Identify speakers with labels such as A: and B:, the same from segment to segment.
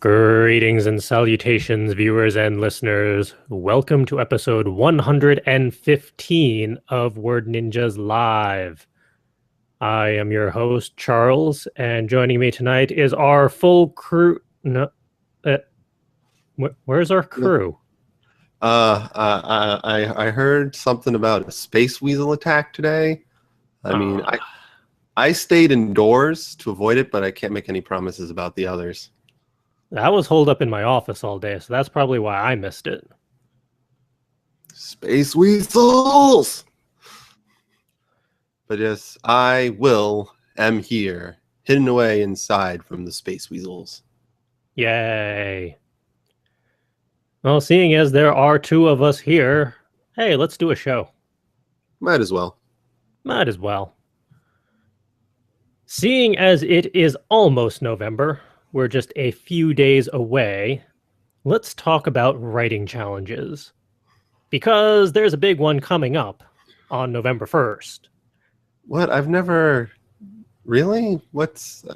A: Greetings and salutations, viewers and listeners. Welcome to episode 115 of Word Ninjas Live. I am your host, Charles, and joining me tonight is our full crew. No, where's our crew?
B: I heard something about a space weasel attack today. I stayed indoors to avoid it, but I can't make any promises about the others.
A: That was holed up in my office all day, so that's probably why I missed it.
B: Space weasels! But yes, am here, hidden away inside from the space weasels.
A: Yay. Well, seeing as there are two of us here, hey, let's do a show.
B: Might as well.
A: Might as well. Seeing as it is almost November, we're just a few days away, let's talk about writing challenges. Because there's a big one coming up on November 1st.
B: What? I've never... Really?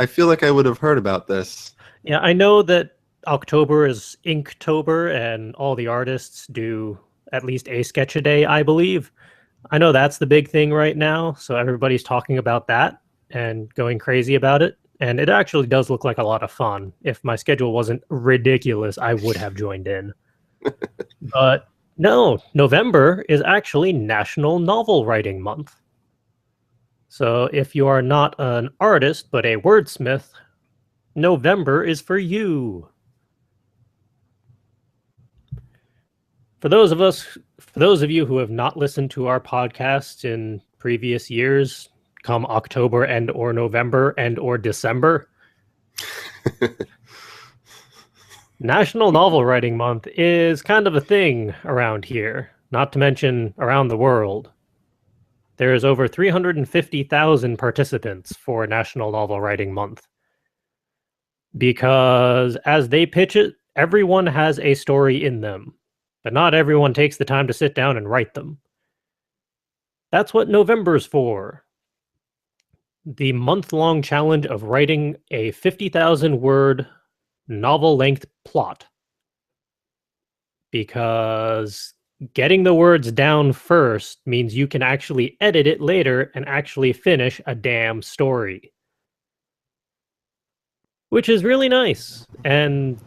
B: I feel like I would have heard about this.
A: Yeah, I know that October is Inktober, and all the artists do at least a sketch a day, I believe. I know that's the big thing right now, so everybody's talking about that and going crazy about it. And it actually does look like a lot of fun. If my schedule wasn't ridiculous, I would have joined in. But no, November is actually National Novel Writing Month. So if you are not an artist, but a wordsmith, November is for you. For those of you who have not listened to our podcast in previous years, come October and or November and or December, National Novel Writing Month is kind of a thing around here, not to mention around the world. There is over 350,000 participants for National Novel Writing Month. Because as they pitch it, everyone has a story in them, but not everyone takes the time to sit down and write them. That's what November's for. The month-long challenge of writing a 50,000-word novel-length plot. Because getting the words down first means you can actually edit it later and actually finish a damn story. Which is really nice. And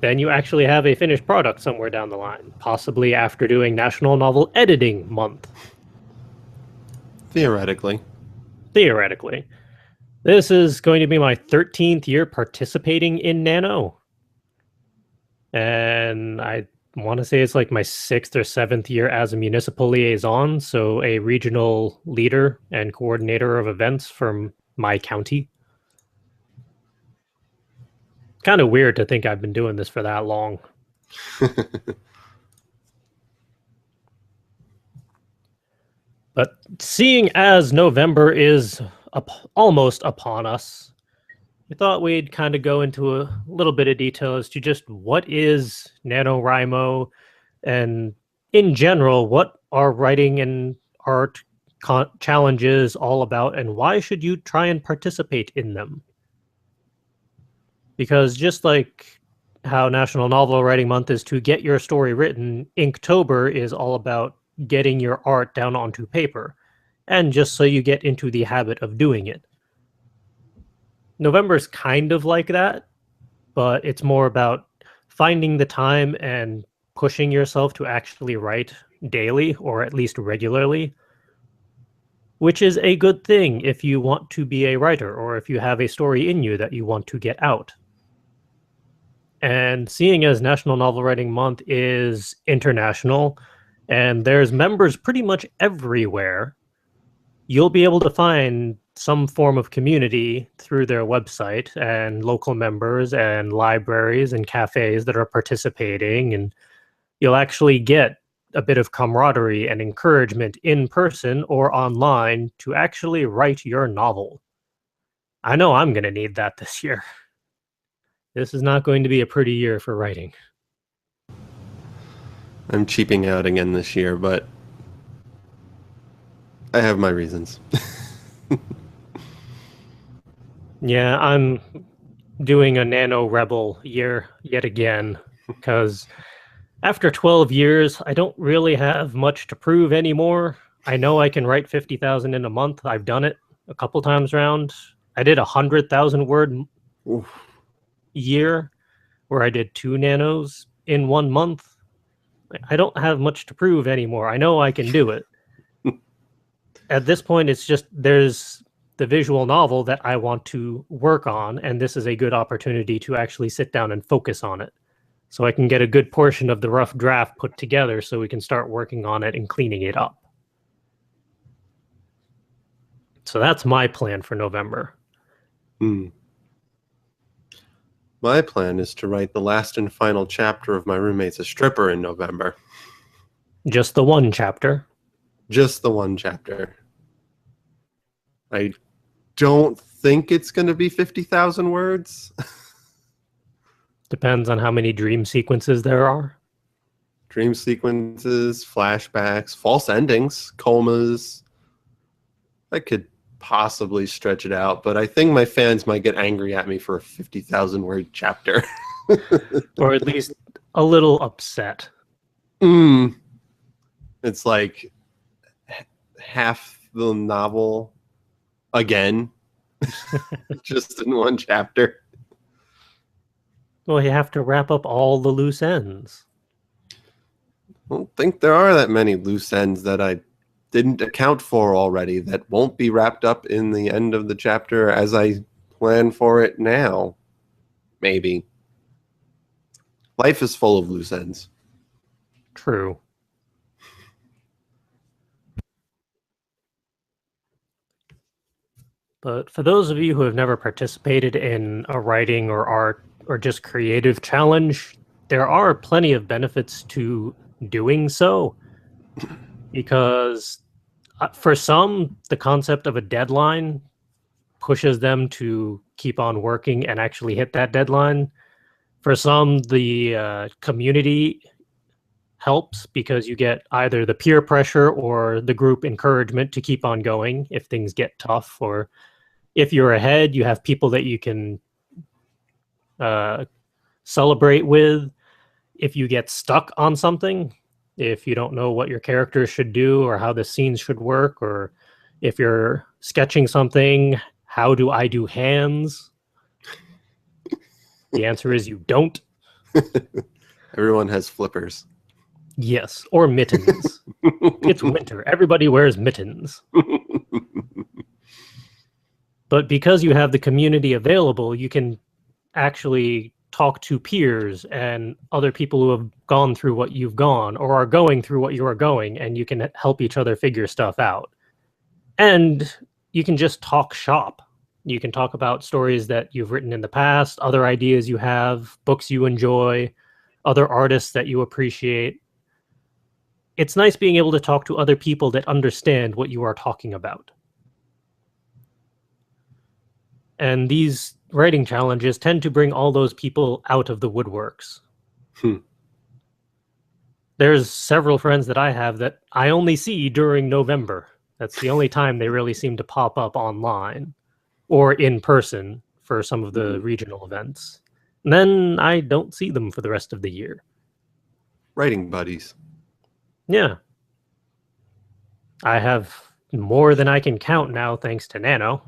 A: then you actually have a finished product somewhere down the line, possibly after doing National Novel Editing Month.
B: Theoretically.
A: This is going to be my 13th year participating in NaNo. And I want to say it's like my 6th or 7th year as a municipal liaison, so a regional leader and coordinator of events from my county. Kind of weird to think I've been doing this for that long. But seeing as November is almost upon us, we thought we'd kind of go into a little bit of detail as to just what is NaNoWriMo, and in general, what are writing and art challenges all about, and why should you try and participate in them? Because just like how National Novel Writing Month is to get your story written, Inktober is all about getting your art down onto paper, and just so you get into the habit of doing it. November's kind of like that, but it's more about finding the time and pushing yourself to actually write daily, or at least regularly, which is a good thing if you want to be a writer, or if you have a story in you that you want to get out. And seeing as National Novel Writing Month is international, and there's members pretty much everywhere, you'll be able to find some form of community through their website and local members and libraries and cafes that are participating, and you'll actually get a bit of camaraderie and encouragement in person or online to actually write your novel. I know I'm going to need that this year. This is not going to be a pretty year for writing.
B: I'm cheaping out again this year, but I have my reasons.
A: Yeah, I'm doing a Nano Rebel year yet again, because after 12 years, I don't really have much to prove anymore. I know I can write 50,000 in a month. I've done it a couple times around. I did 100,000 word
B: Oof.
A: year where I did 2 nanos in 1 month. I don't have much to prove anymore. I know I can do it. At this point, it's just there's the visual novel that I want to work on, and this is a good opportunity to actually sit down and focus on it. So I can get a good portion of the rough draft put together so we can start working on it and cleaning it up. So that's my plan for November.
B: Hmm. My plan is to write the last and final chapter of My Roommate's a Stripper in November.
A: Just the one chapter.
B: Just the one chapter. I don't think it's going to be 50,000 words.
A: Depends on how many dream sequences there are.
B: Dream sequences, flashbacks, false endings, comas. I could possibly stretch it out, but I think my fans might get angry at me for a 50,000 word chapter.
A: Or at least a little upset.
B: It's like half the novel again, just in one chapter.
A: Well, you have to wrap up all the loose ends.
B: I don't think there are that many loose ends that I didn't account for already that won't be wrapped up in the end of the chapter as I plan for it now. Maybe. Life is full of loose ends.
A: True. But for those of you who have never participated in a writing or art or just creative challenge, there are plenty of benefits to doing so. Because for some, the concept of a deadline pushes them to keep on working and actually hit that deadline. For some, the community helps because you get either the peer pressure or the group encouragement to keep on going if things get tough, or if you're ahead, you have people that you can celebrate with. If you get stuck on something, if you don't know what your characters should do or how the scenes should work, or if you're sketching something, how do I do hands? The answer is you don't.
B: Everyone has flippers.
A: Yes, or mittens. It's winter. Everybody wears mittens. But because you have the community available, you can actually talk to peers and other people who have gone through what you've gone or are going through what you are going, and you can help each other figure stuff out. And you can just talk shop. You can talk about stories that you've written in the past, other ideas you have, books you enjoy, other artists that you appreciate. It's nice being able to talk to other people that understand what you are talking about. And these writing challenges tend to bring all those people out of the woodworks. There's several friends that I have that I only see during November. That's the only time they really seem to pop up online or in person for some of the regional events. And then I don't see them for the rest of the year.
B: Writing buddies.
A: Yeah. I have more than I can count now, thanks to NaNo.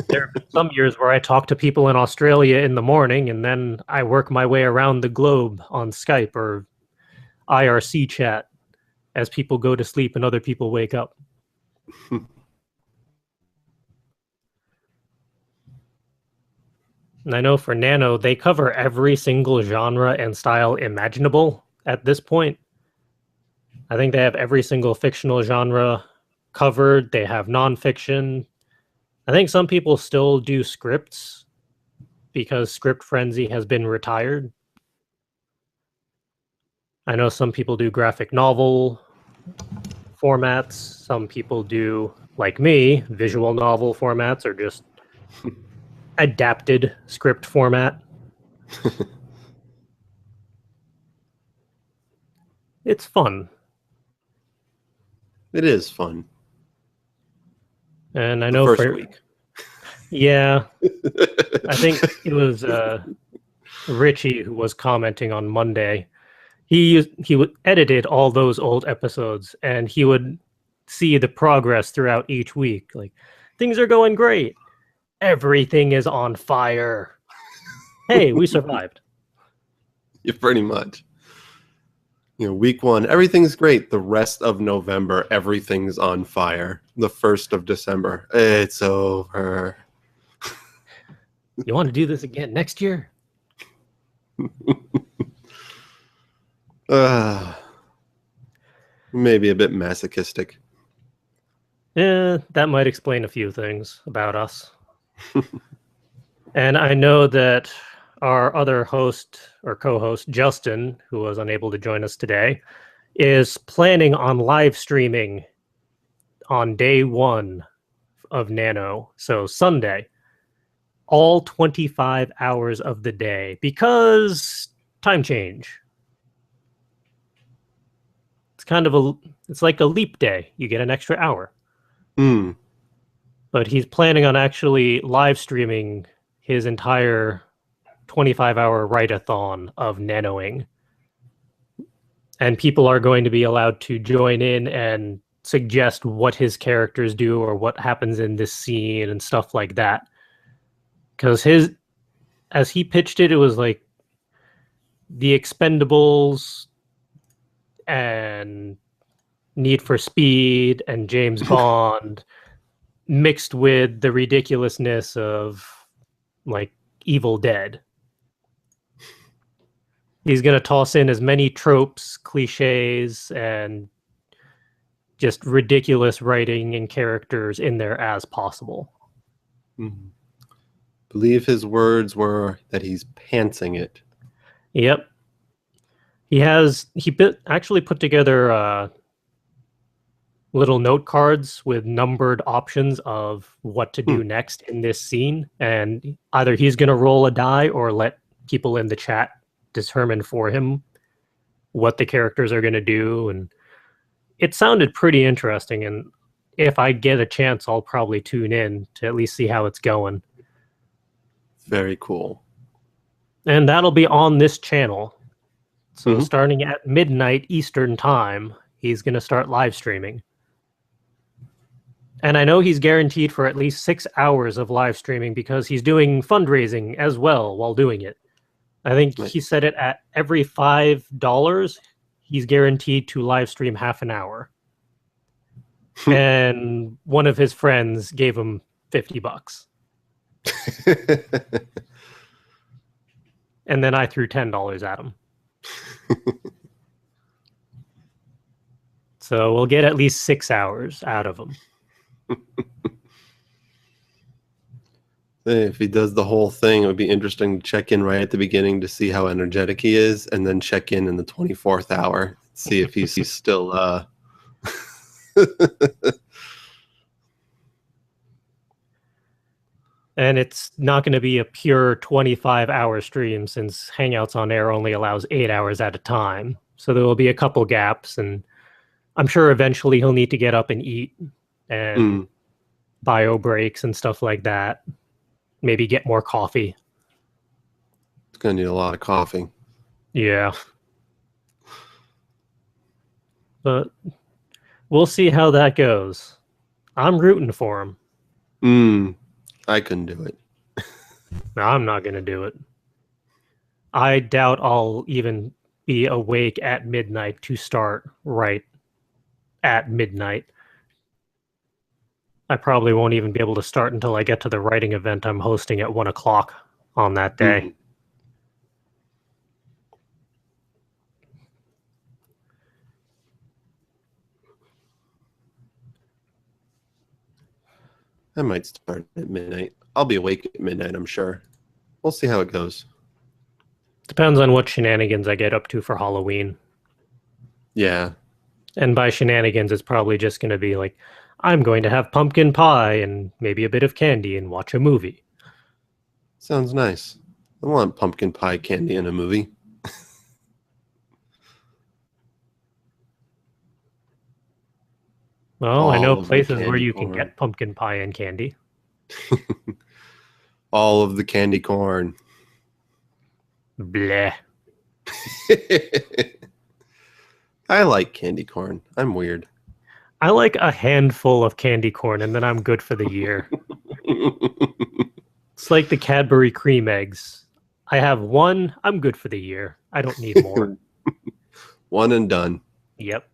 A: There have been some years where I talk to people in Australia in the morning, and then I work my way around the globe on Skype or IRC chat as people go to sleep and other people wake up. And I know for NaNo, they cover every single genre and style imaginable at this point. I think they have every single fictional genre covered. They have nonfiction. I think some people still do scripts because Script Frenzy has been retired. I know some people do graphic novel formats. Some people do, like me, visual novel formats or just adapted script format. It's fun.
B: It is fun.
A: And I
B: The
A: know
B: first
A: for
B: week.
A: Yeah, I think it was Richie who was commenting on Monday. Edited all those old episodes, and he would see the progress throughout each week. Like, things are going great. Everything is on fire. Hey, we survived.
B: Yeah, pretty much. Week 1, everything's great. The rest of November, everything's on fire. The 1st of December, it's over.
A: You want to do this again next year?
B: Maybe a bit masochistic.
A: Yeah, that might explain a few things about us. And I know that our other host or co-host, Justin, who was unable to join us today, is planning on live streaming on day 1 of NaNo, so Sunday, all 25 hours of the day, because time change. It's like a leap day. You get an extra hour. But he's planning on actually live streaming his entire 25-hour write-a-thon of nanoing. And people are going to be allowed to join in and suggest what his characters do or what happens in this scene and stuff like that. Because as he pitched it, it was like the Expendables and Need for Speed and James Bond mixed with the ridiculousness of like Evil Dead. He's going to toss in as many tropes, cliches, and just ridiculous writing and characters in there as possible.
B: Believe his words were that he's pantsing it.
A: Yep. He actually put together little note cards with numbered options of what to do next in this scene, and either he's going to roll a die or let people in the chat determine for him what the characters are going to do. And it sounded pretty interesting, and if I get a chance, I'll probably tune in to at least see how it's going.
B: Very cool.
A: And that'll be on this channel. So starting at midnight Eastern time, he's going to start live streaming. And I know he's guaranteed for at least 6 hours of live streaming because he's doing fundraising as well while doing it. I think he said it at every $5, he's guaranteed to live stream half an hour. And one of his friends gave him $50. And then I threw $10 at him. So we'll get at least 6 hours out of him.
B: If he does the whole thing, it would be interesting to check in right at the beginning to see how energetic he is, and then check in the 24th hour, see if he's still
A: And it's not going to be a pure 25-hour stream since Hangouts on Air only allows 8 hours at a time. So there will be a couple gaps, and I'm sure eventually he'll need to get up and eat and bio breaks and stuff like that. Maybe get more coffee.
B: It's going to need a lot of coffee.
A: Yeah. But we'll see how that goes. I'm rooting for him.
B: I couldn't do it.
A: No, I'm not going to do it. I doubt I'll even be awake at midnight to start right at midnight. I probably won't even be able to start until I get to the writing event I'm hosting at 1 o'clock on that day.
B: I might start at midnight. I'll be awake at midnight, I'm sure. We'll see how it goes.
A: Depends on what shenanigans I get up to for Halloween.
B: Yeah.
A: And by shenanigans, it's probably just going to be like, I'm going to have pumpkin pie and maybe a bit of candy and watch a movie.
B: Sounds nice. I want pumpkin pie candy in a movie.
A: Well, I know places where you can get pumpkin pie and candy.
B: all of the candy corn.
A: Bleh.
B: I like candy corn. I'm weird.
A: I like a handful of candy corn and then I'm good for the year. It's like the Cadbury cream eggs. I have one, I'm good for the year. I don't need more.
B: One and done.
A: Yep.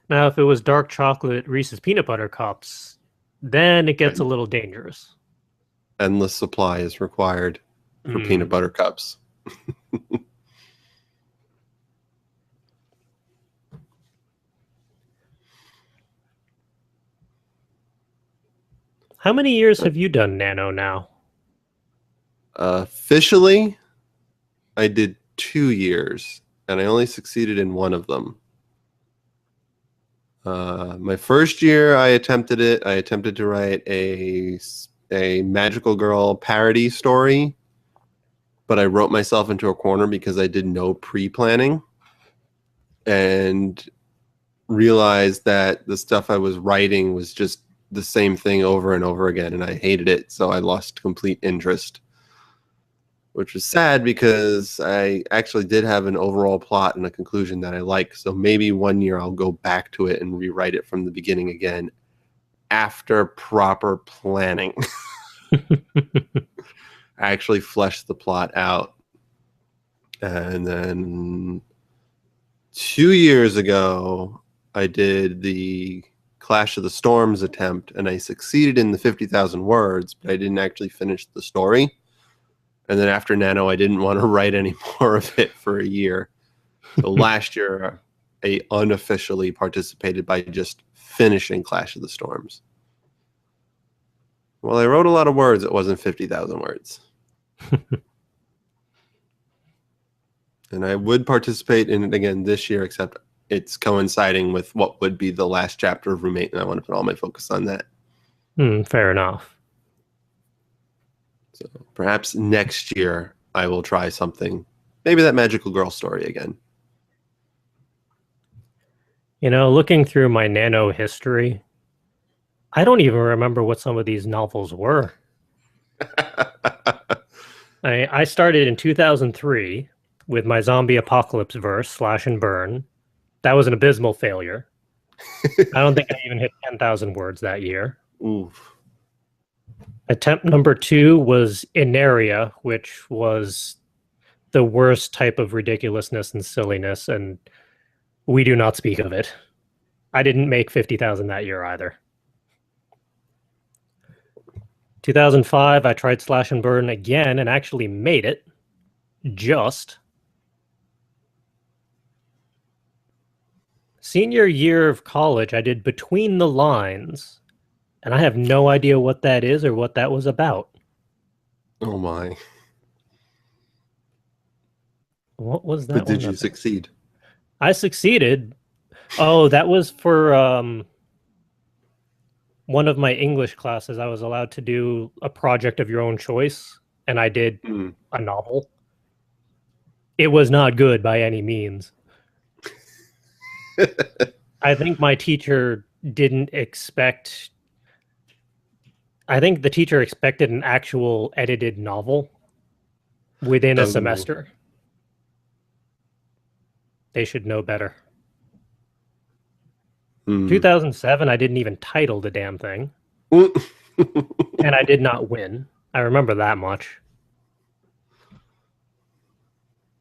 A: Now, if it was dark chocolate Reese's peanut butter cups, then it gets a little dangerous.
B: Endless supply is required for peanut butter cups.
A: How many years have you done Nano now?
B: Officially, I did 2 years, and I only succeeded in one of them. My first year, I attempted it. I attempted to write a magical girl parody story, but I wrote myself into a corner because I did no pre-planning and realized that the stuff I was writing was just the same thing over and over again, and I hated it, so I lost complete interest, which was sad because I actually did have an overall plot and a conclusion that I like. So maybe one year I'll go back to it and rewrite it from the beginning again after proper planning. I actually fleshed the plot out. And then 2 years ago, I did the Clash of the Storms attempt, and I succeeded in the 50,000 words, but I didn't actually finish the story. And then after Nano, I didn't want to write any more of it for a year. So last year, I unofficially participated by just finishing Clash of the Storms. Well, I wrote a lot of words. It wasn't 50,000 words. And I would participate in it again this year, except it's coinciding with what would be the last chapter of Roommate, and I want to put all my focus on that.
A: Fair enough.
B: So perhaps next year I will try something. Maybe that magical girl story again.
A: You know, looking through my Nano history, I don't even remember what some of these novels were. I started in 2003 with my zombie apocalypse verse, Slash and Burn. That was an abysmal failure. I don't think I even hit 10,000 words that year.
B: Oof.
A: Attempt number 2 was Inaria, which was the worst type of ridiculousness and silliness, and we do not speak of it. I didn't make 50,000 that year either. 2005, I tried Slash and Burn again and actually made it. Just. Senior year of college, I did Between the Lines, and I have no idea what that is or what that was about.
B: Oh my.
A: What was that?
B: But did you succeed?
A: I succeeded. Oh, that was for one of my English classes. I was allowed to do a project of your own choice, and I did a novel. It was not good by any means. I think my teacher didn't expect... I think the teacher expected an actual edited novel within a semester. They should know better. 2007, I didn't even title the damn thing. And I did not win. I remember that much.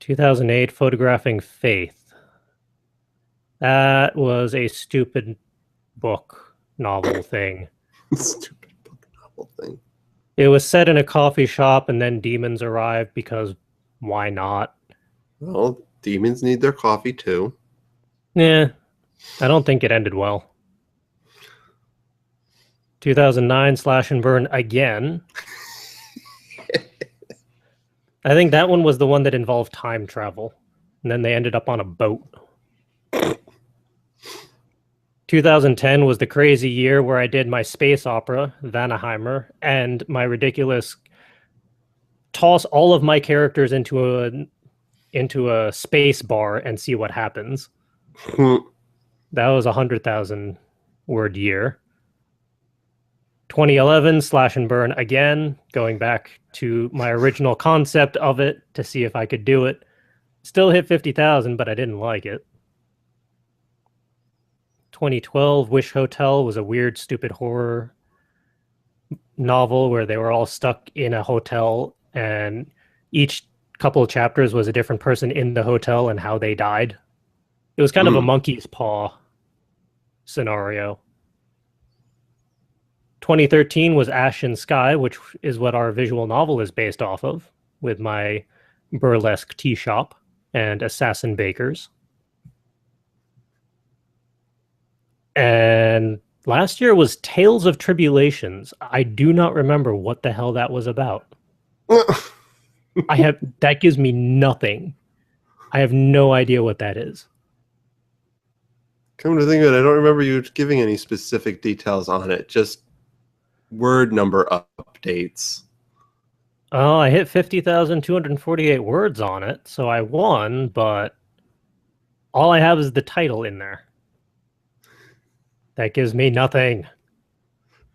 A: 2008, Photographing Faith. That was a stupid book novel thing.
B: Stupid book novel thing.
A: It was set in a coffee shop and then demons arrived because why not?
B: Well, demons need their coffee too.
A: Yeah, I don't think it ended well. 2009, Slash and Burn again. I think that one was the one that involved time travel. And then they ended up on a boat. 2010 was the crazy year where I did my space opera, Vanaheimar, and my ridiculous toss all of my characters into a space bar and see what happens. That was 100,000 word year. 2011 slash and burn again, going back to my original concept of it to see if I could do it. Still hit 50,000, but I didn't like it. 2012 Wish Hotel was a weird, stupid horror novel where they were all stuck in a hotel, and each couple of chapters was a different person in the hotel and how they died. It was kind of a monkey's paw scenario. 2013 was Ash and Sky, which is what our visual novel is based off of, with my burlesque tea shop and assassin bakers. And last year was Tales of Tribulations. I do not remember what the hell that was about. That gives me nothing. I have no idea what that is.
B: Come to think of it, I don't remember you giving any specific details on it, just word number updates.
A: Oh, I hit 50,248 words on it, so I won, but all I have is the title in there. That gives me nothing.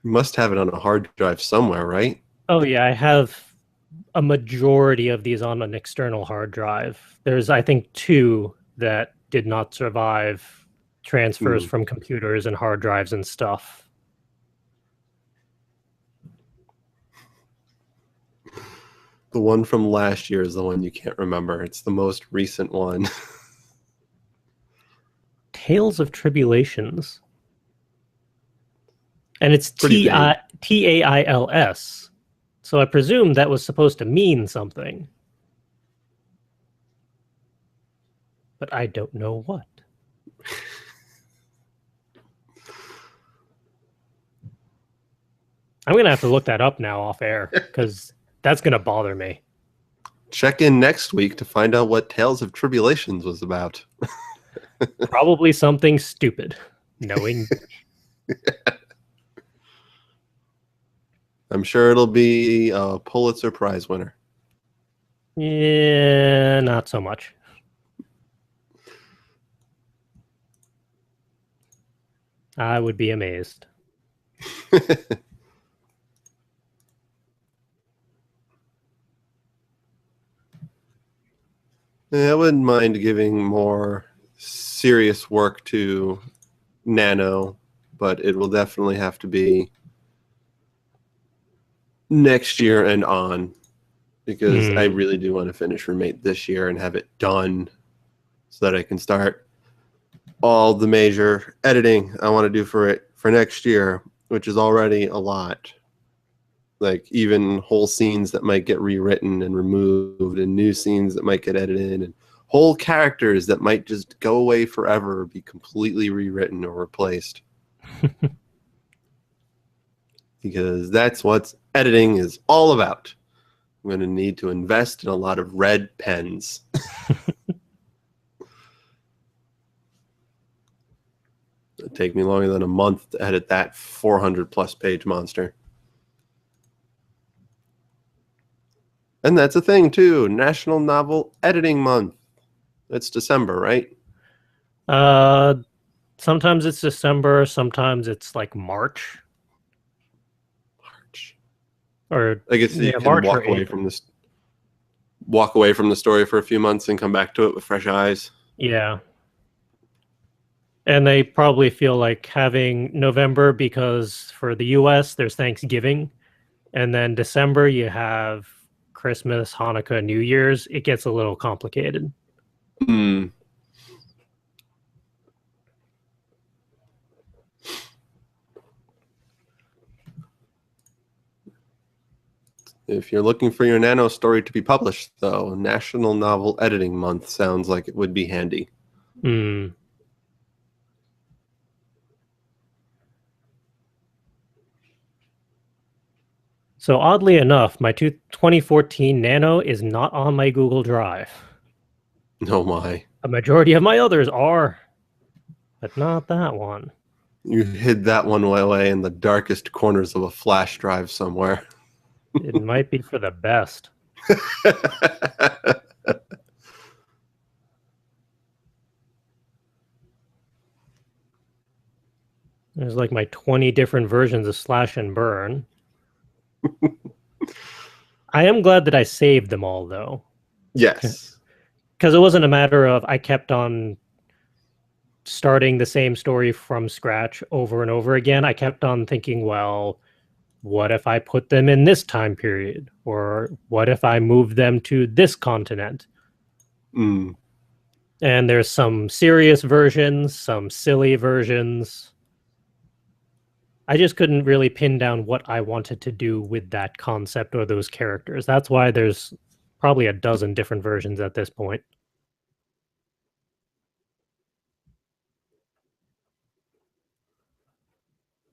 B: You must have it on a hard drive somewhere, right?
A: Oh yeah, I have a majority of these on an external hard drive. There's, I think, 2 that did not survive transfers from computers and hard drives and stuff.
B: The one from last year is the one you can't remember. It's the most recent one.
A: Tales of Tribulations. And it's
B: Pretty vague.
A: Tails. So I presume that was supposed to mean something. But I don't know what. I'm going to have to look that up now off air, because that's going to bother me.
B: Check in next week to find out what Tales of Tribulations was about.
A: Probably something stupid, knowing.
B: I'm sure it'll be a Pulitzer Prize winner.
A: Yeah, not so much. I would be amazed.
B: Yeah, I wouldn't mind giving more serious work to NaNo, but it will definitely have to be next year and on, because I really do want to finish Roommate this year and have it done so that I can start all the major editing I want to do for it for next year, which is already a lot. Like even whole scenes that might get rewritten and removed, and new scenes that might get edited, and whole characters that might just go away forever or be completely rewritten or replaced. Because that's what editing is all about. I'm going to need to invest in a lot of red pens. It'll take me longer than a month to edit that 400+ page monster. And that's a thing too. National Novel Editing Month. It's December, right?
A: Sometimes it's December, sometimes it's like March. Or
B: I guess you can
A: March
B: walk away from this, walk away from the story for a few months and come back to it with fresh eyes.
A: Yeah. And they probably feel like having November, because for the US there's Thanksgiving, and then December you have Christmas, Hanukkah, New Year's. It gets a little complicated.
B: If you're looking for your NaNo story to be published, though, National Novel Editing Month sounds like it would be handy.
A: So oddly enough, my 2014 NaNo is not on my Google Drive.
B: Oh my.
A: A majority of my others are, but not that one.
B: You hid that one away in the darkest corners of a flash drive somewhere.
A: It might be for the best. There's like my 20 different versions of slash and burn. I am glad that I saved them all, though.
B: Yes.
A: Because it wasn't a matter of I kept on starting the same story from scratch over and over again. I kept on thinking, well, what if I put them in this time period? Or what if I move them to this continent?
B: Mm.
A: And there's some serious versions, some silly versions. I just couldn't really pin down what I wanted to do with that concept or those characters. That's why there's probably a dozen different versions at this point.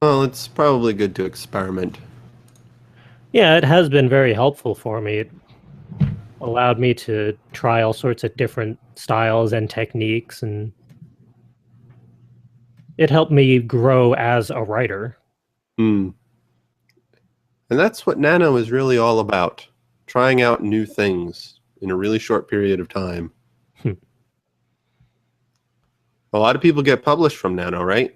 B: Well, it's probably good to experiment.
A: Yeah, it has been very helpful for me. It allowed me to try all sorts of different styles and techniques, and it helped me grow as a writer.
B: Mm. And that's what Nano is really all about. Trying out new things in a really short period of time. A lot of people get published from Nano, right?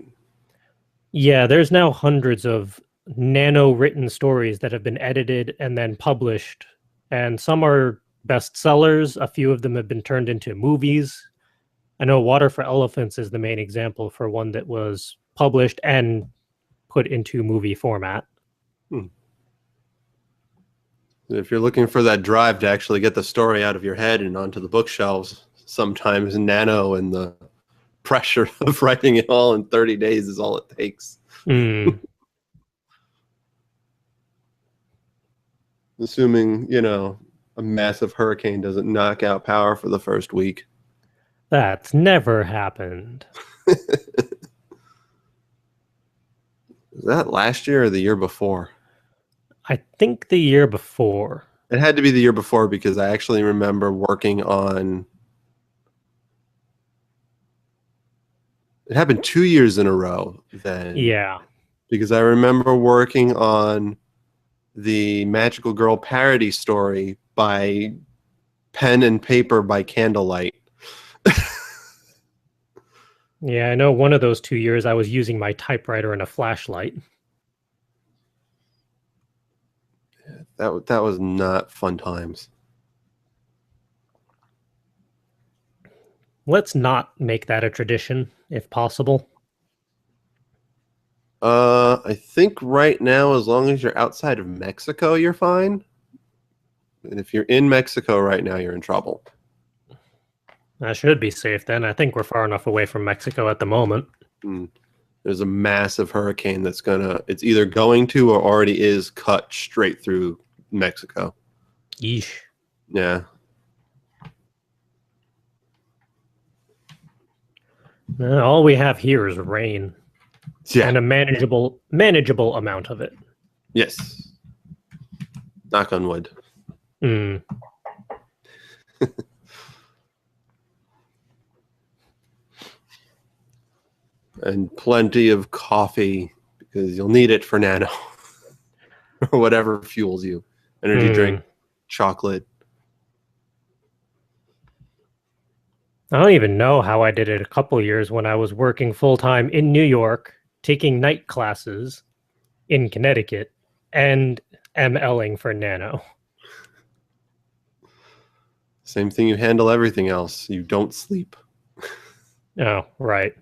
A: Yeah, there's now hundreds of nano written stories that have been edited and then published, and some are bestsellers. A few of them have been turned into movies. I know Water for Elephants is the main example for one that was published and put into movie format.
B: Hmm. If you're looking for that drive to actually get the story out of your head and onto the bookshelves, sometimes Nano and the pressure of writing it all in 30 days is all it takes.
A: Mm.
B: Assuming, a massive hurricane doesn't knock out power for the first week.
A: That's never happened.
B: Was that last year or the year before?
A: I think the year before.
B: It had to be the year before because I actually remember working on... It happened 2 years in a row then.
A: Yeah.
B: Because I remember working on the Magical Girl parody story by pen and paper by candlelight.
A: Yeah, I know one of those 2 years I was using my typewriter and a flashlight.
B: That was not fun times.
A: Let's not make that a tradition, if possible.
B: I think right now, as long as you're outside of Mexico, you're fine. And if you're in Mexico right now, you're in trouble.
A: I should be safe then. I think we're far enough away from Mexico at the moment.
B: There's a massive hurricane that's it's either going to or already is cut straight through Mexico.
A: Yeesh.
B: Yeah.
A: All we have here is rain.
B: Yeah.
A: And a manageable amount of it.
B: Yes. Knock on wood.
A: Mm.
B: And plenty of coffee because you'll need it for Nano or whatever fuels you. Energy drink, chocolate.
A: I don't even know how I did it a couple years when I was working full-time in New York, taking night classes in Connecticut, and MLing for Nano.
B: Same thing, you handle everything else. You don't sleep.
A: Oh, right.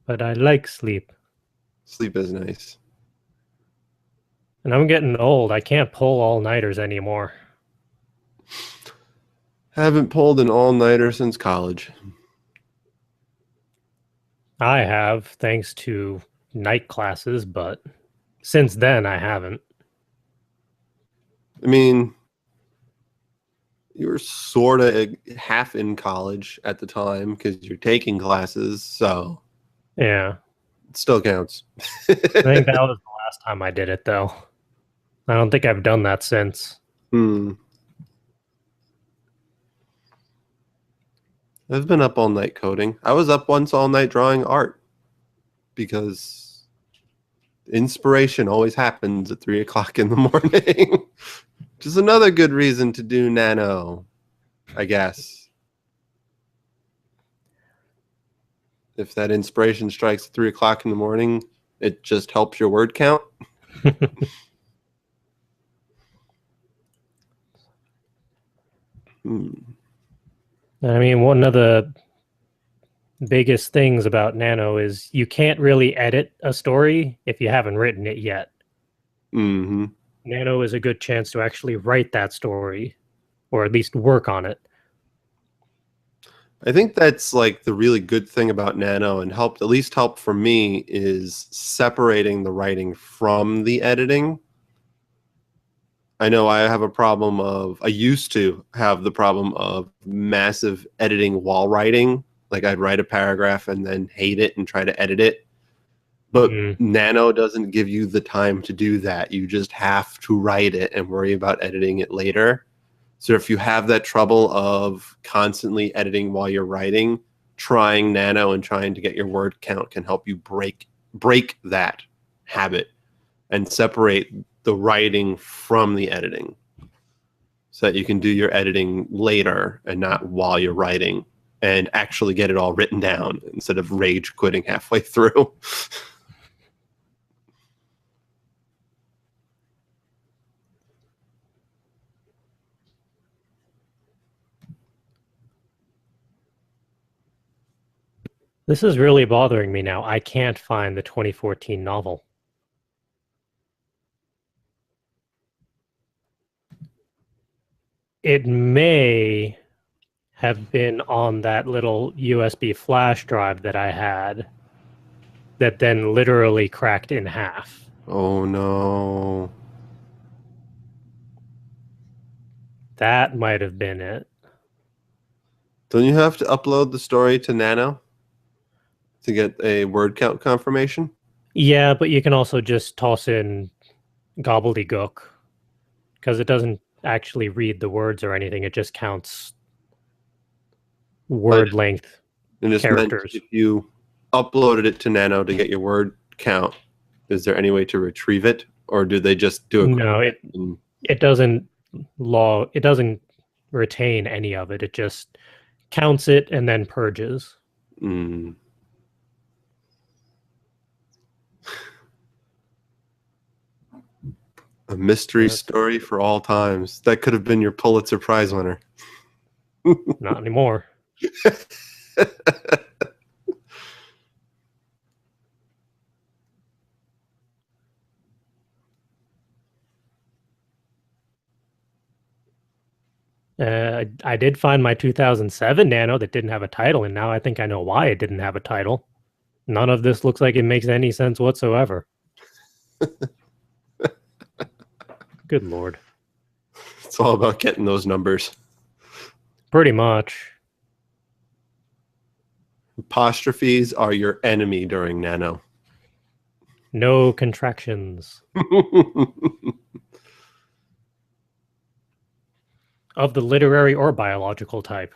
A: But I like sleep.
B: Sleep is nice.
A: And I'm getting old. I can't pull all-nighters anymore.
B: Haven't pulled an all-nighter since college.
A: I have, thanks to night classes, but since then I haven't.
B: I mean, you were sort of half in college at the time because you're taking classes, so
A: Yeah.
B: it still counts.
A: I think that was the last time I did it, though. I don't think I've done that since.
B: I've been up all night coding. I was up once all night drawing art because inspiration always happens at 3 o'clock in the morning. Which is another good reason to do Nano, I guess. If that inspiration strikes at 3 o'clock in the morning, it just helps your word count.
A: I mean, one of the biggest things about Nano is you can't really edit a story if you haven't written it yet.
B: Mm-hmm.
A: Nano is a good chance to actually write that story, or at least work on it.
B: I think that's like the really good thing about NaNo, and helped, at least help for me, is separating the writing from the editing. I know I have a problem of, I used to have the problem of massive editing while writing. Like I'd write a paragraph and then hate it and try to edit it. But NaNo doesn't give you the time to do that. You just have to write it and worry about editing it later. So if you have that trouble of constantly editing while you're writing, trying NaNo and trying to get your word count can help you break that habit and separate the writing from the editing, so that you can do your editing later and not while you're writing, and actually get it all written down instead of rage quitting halfway through.
A: This is really bothering me now. I can't find the 2014 novel. It may have been on that little USB flash drive that I had that then literally cracked in half.
B: Oh no.
A: That might have been it.
B: Don't you have to upload the story to NaNo to get a word count confirmation?
A: Yeah, but you can also just toss in gobbledygook, because it doesn't actually read the words or anything. It just counts word length
B: And just meant
A: characters.
B: if you uploaded it to NaNo to get your word count, is there any way to retrieve it, or do they just do it?
A: No, it doesn't retain any of it. It just counts it and then purges.
B: Mm. A mystery story for all times. That could have been your Pulitzer Prize winner.
A: Not anymore. I did find my 2007 Nano that didn't have a title, and now I think I know why it didn't have a title. None of this looks like it makes any sense whatsoever. Good Lord.
B: It's all about getting those numbers.
A: Pretty much.
B: Apostrophes are your enemy during NaNo.
A: No contractions. Of the literary or biological type.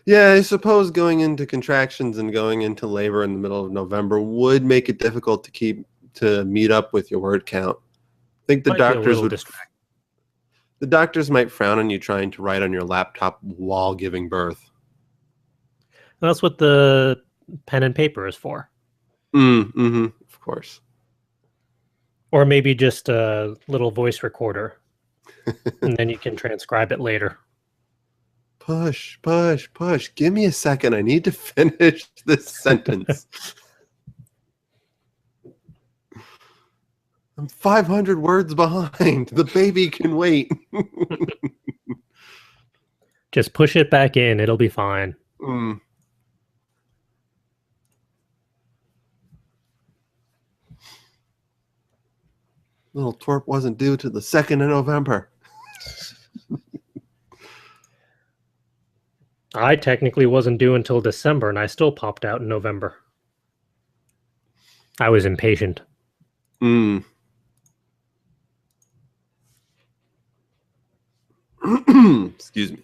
B: Yeah, I suppose going into contractions and going into labor in the middle of November would make it difficult to meet up with your word count. I think the doctors might frown on you trying to write on your laptop while giving birth.
A: That's what the pen and paper is for.
B: Of course.
A: Or maybe just a little voice recorder. And then you can transcribe it later.
B: Push, push, push. Give me a second. I need to finish this sentence. I'm 500 words behind. The baby can wait.
A: Just push it back in. It'll be fine.
B: Little twerp wasn't due to the 2nd of November.
A: I technically wasn't due until December, and I still popped out in November. I was impatient.
B: Excuse me.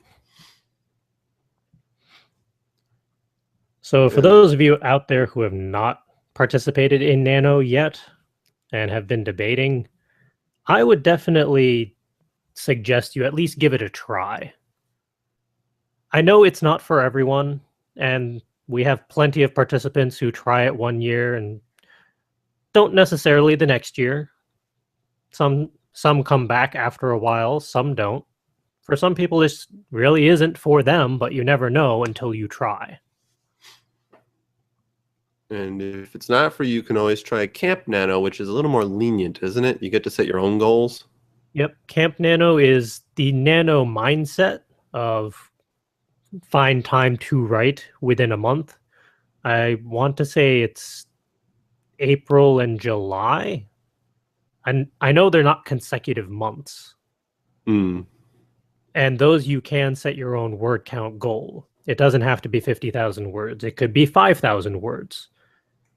A: So for those of you out there who have not participated in NaNo yet and have been debating, I would definitely suggest you at least give it a try. I know it's not for everyone, and We have plenty of participants who try it 1 year and don't necessarily the next year. Some come back after a while, some don't. For some people, this really isn't for them, but you never know until you try.
B: And if it's not for you, you can always try Camp Nano, which is a little more lenient, isn't it? You get to set your own goals.
A: Yep, Camp Nano is the nano mindset of find time to write within a month. I want to say it's April and July. And I know they're not consecutive months.
B: Hmm.
A: And those you can set your own word count goal. It doesn't have to be 50,000 words. It could be 5,000 words,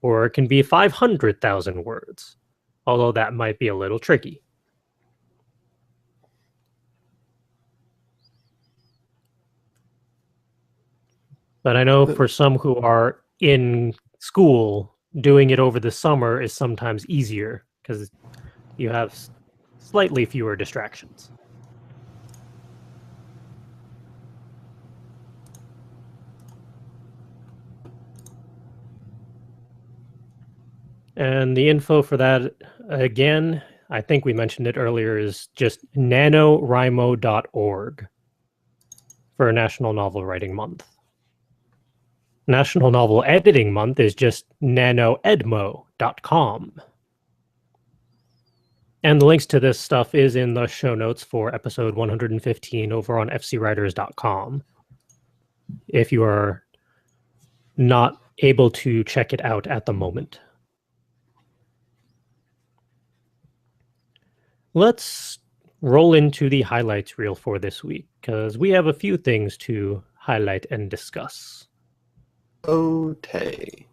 A: or it can be 500,000 words, although that might be a little tricky. But I know for some who are in school, doing it over the summer is sometimes easier because you have slightly fewer distractions. And the info for that, again, I think we mentioned it earlier, is just NaNoWriMo.org for National Novel Writing Month. National Novel Editing Month is just NaNoEdmo.com. And the links to this stuff is in the show notes for episode 115 over on fcwriters.com. If you are not able to check it out at the moment. Let's roll into the highlights reel for this week, because we have a few things to highlight and discuss.
B: Okay.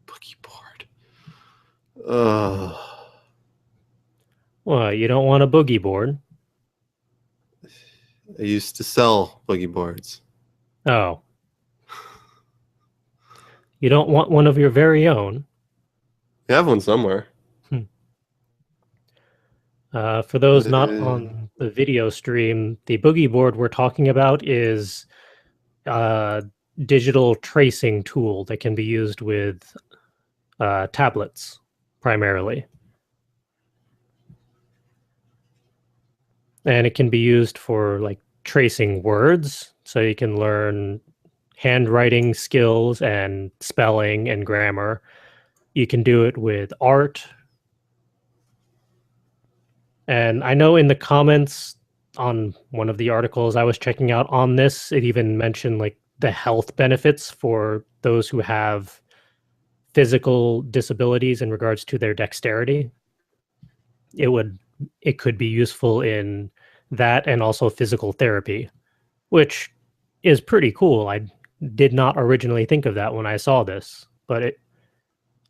B: Boogie board.
A: Well, you don't want a boogie board.
B: I used to sell boogie boards.
A: Oh. You don't want one of your very own.
B: I have one somewhere.
A: For those not on the video stream, the boogie board we're talking about is a digital tracing tool that can be used with tablets primarily. And it can be used for like tracing words, so you can learn handwriting skills and spelling and grammar. You can do it with art. And I know in the comments on one of the articles I was checking out on this, it even mentioned like the health benefits for those who have physical disabilities in regards to their dexterity. It could be useful in that and also physical therapy, which is pretty cool. I did not originally think of that when I saw this, but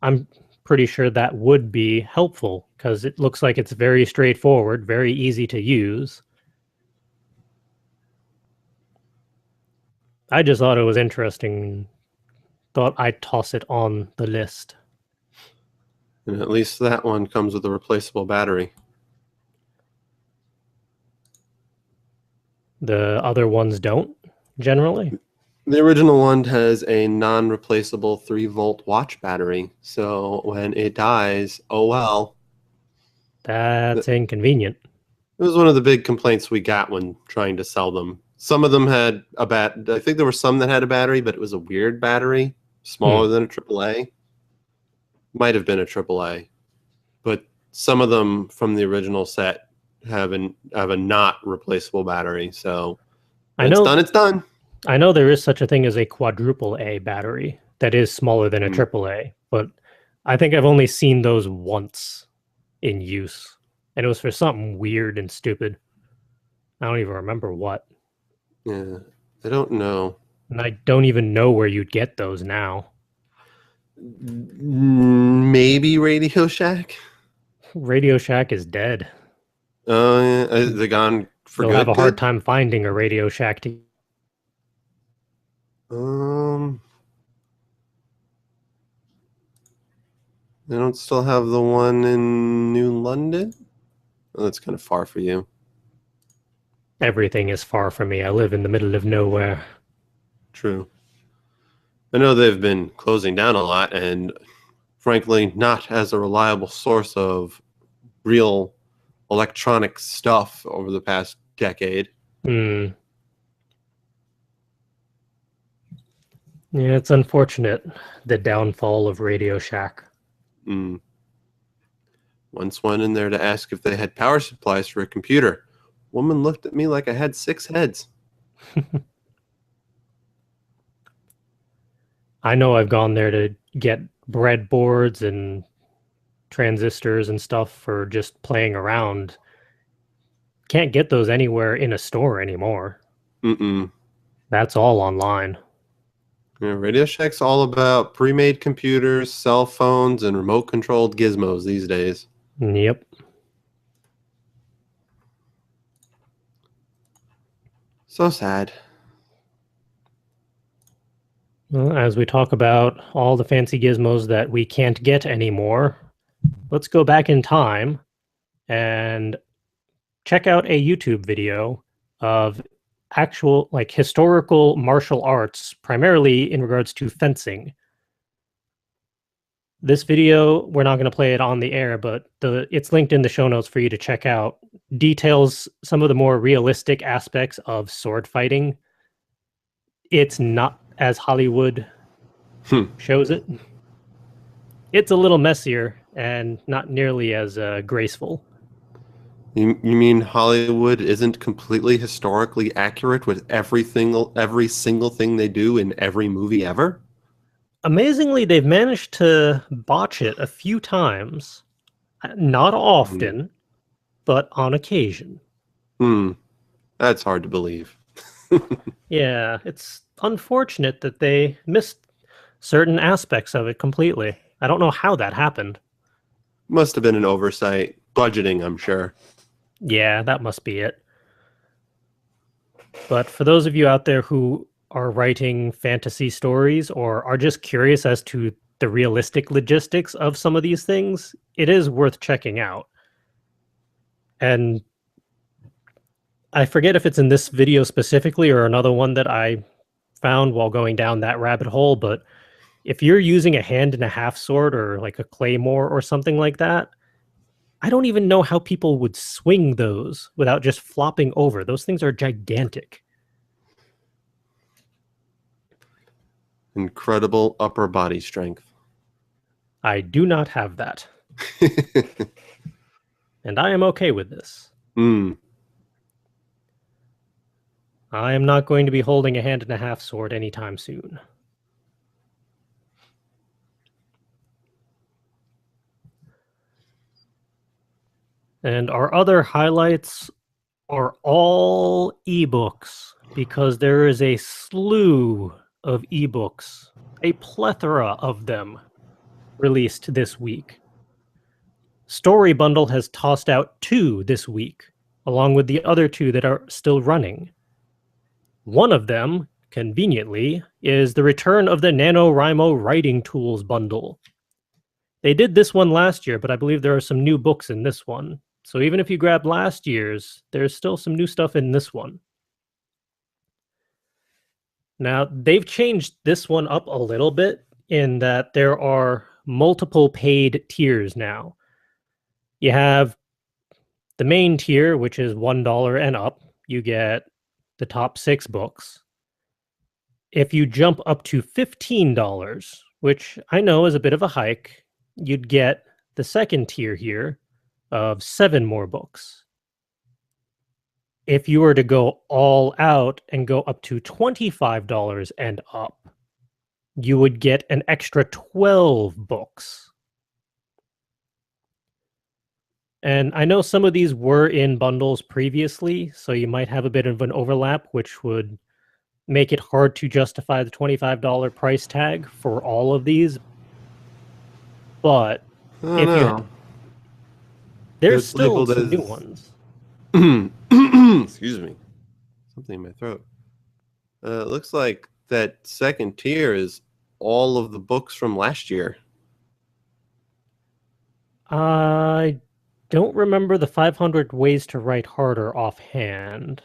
A: I'm pretty sure that would be helpful because it looks like it's very straightforward, very easy to use. I just thought it was interesting. Thought I'd toss it on the list.
B: And at least that one comes with a replaceable battery.
A: The other ones don't, generally.
B: The original one has a non-replaceable 3-volt watch battery. So when it dies, oh well.
A: That's inconvenient.
B: It was one of the big complaints we got when trying to sell them. Some of them had I think there were some that had a battery, but it was a weird battery, smaller than a AAA. Might have been a AAA. But some of them from the original set have a not replaceable battery. So when it's done, it's done.
A: I know there is such a thing as a quadruple A battery that is smaller than a AAA, but I think I've only seen those once in use, and it was for something weird and stupid. I don't even remember what.
B: Yeah, I don't know.
A: And I don't even know where you'd get those now.
B: Maybe Radio Shack?
A: Radio Shack is dead.
B: Oh, yeah. They're gone for good?
A: You'll have a hard time finding a Radio Shack to...
B: They don't still have the one in New London? Oh, that's kind of far for you.
A: Everything is far from me. I live in the middle of nowhere.
B: True. I know they've been closing down a lot and frankly not as a reliable source of real electronic stuff over the past decade.
A: Hmm. Yeah, it's unfortunate, the downfall of Radio Shack.
B: Mm. Once went in there to ask if they had power supplies for a computer. Woman looked at me like I had 6 heads.
A: I know I've gone there to get breadboards and transistors and stuff for just playing around. Can't get those anywhere in a store anymore.
B: Mm-mm.
A: That's all online.
B: Yeah, Radio Shack's all about pre-made computers, cell phones, and remote-controlled gizmos these days.
A: Yep.
B: So sad.
A: Well, as we talk about all the fancy gizmos that we can't get anymore, let's go back in time and check out a YouTube video of actual, like, historical martial arts, primarily in regards to fencing. This video, we're not going to play it on the air, but it's linked in the show notes for you to check out. Details some of the more realistic aspects of sword fighting. It's not as Hollywood shows it. It's a little messier and not nearly as graceful.
B: You mean Hollywood isn't completely historically accurate with every single thing they do in every movie ever?
A: Amazingly, they've managed to botch it a few times. Not often, but on occasion.
B: That's hard to believe.
A: Yeah, it's unfortunate that they missed certain aspects of it completely. I don't know how that happened.
B: Must have been an oversight. Budgeting, I'm sure.
A: Yeah, that must be it. But for those of you out there who are writing fantasy stories or are just curious as to the realistic logistics of some of these things, it is worth checking out. And I forget if it's in this video specifically or another one that I found while going down that rabbit hole, but if you're using a hand and a half sword or like a claymore or something like that, I don't even know how people would swing those without just flopping over. Those things are gigantic.
B: Incredible upper body strength.
A: I do not have that. And I am okay with this. I am not going to be holding a hand and a half sword anytime soon. And our other highlights are all ebooks because there is a slew of ebooks, a plethora of them released this week. Story Bundle has tossed out 2 this week, along with the other 2 that are still running. One of them, conveniently, is the return of the NaNoWriMo Writing Tools Bundle. They did this one last year, but I believe there are some new books in this one. So even if you grab last year's, there's still some new stuff in this one. Now, they've changed this one up a little bit in that there are multiple paid tiers now. You have the main tier, which is $1 and up. You get the top 6 books. If you jump up to $15, which I know is a bit of a hike, you'd get the second tier here of 7 more books. If you were to go all out and go up to $25 and up, you would get an extra 12 books. And I know some of these were in bundles previously, so you might have a bit of an overlap, which would make it hard to justify the $25 price tag for all of these. But if you there's
B: It's
A: still
B: labeled
A: some new
B: as
A: ones.
B: excuse me. Something in my throat. It looks like that second tier is all of the books from last year.
A: I don't remember the 500 ways to write harder offhand.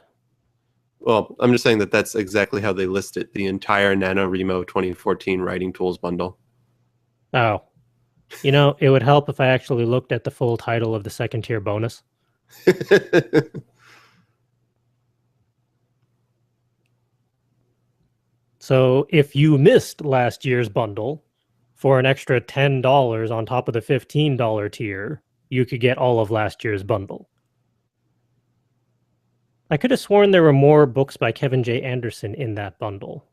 B: Well, I'm just saying that that's exactly how they list it, the entire NaNoWriMo 2014 writing tools bundle.
A: Oh, it would help if I actually looked at the full title of the second tier bonus. So if you missed last year's bundle, for an extra $10 on top of the $15 tier, you could get all of last year's bundle. I could have sworn there were more books by Kevin J. Anderson in that bundle.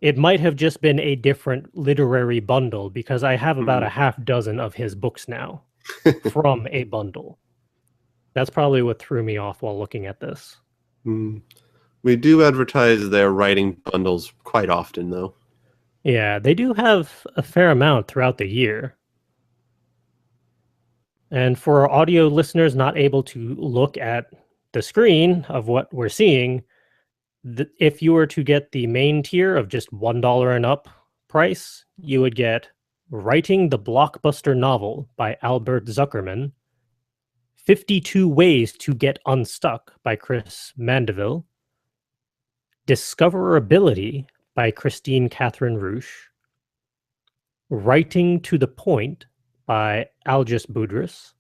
A: It might have just been a different literary bundle because I have about a half dozen of his books now from a bundle. That's probably what threw me off while looking at this.
B: We do advertise their writing bundles quite often, though.
A: Yeah, they do have a fair amount throughout the year. And for our audio listeners not able to look at the screen of what we're seeing, if you were to get the main tier of just $1 and up price, you would get Writing the Blockbuster Novel by Albert Zuckerman, 52 Ways to Get Unstuck by Chris Mandeville, Discoverability by Christine Catherine Ruche, Writing to the Point by Algis Budrys,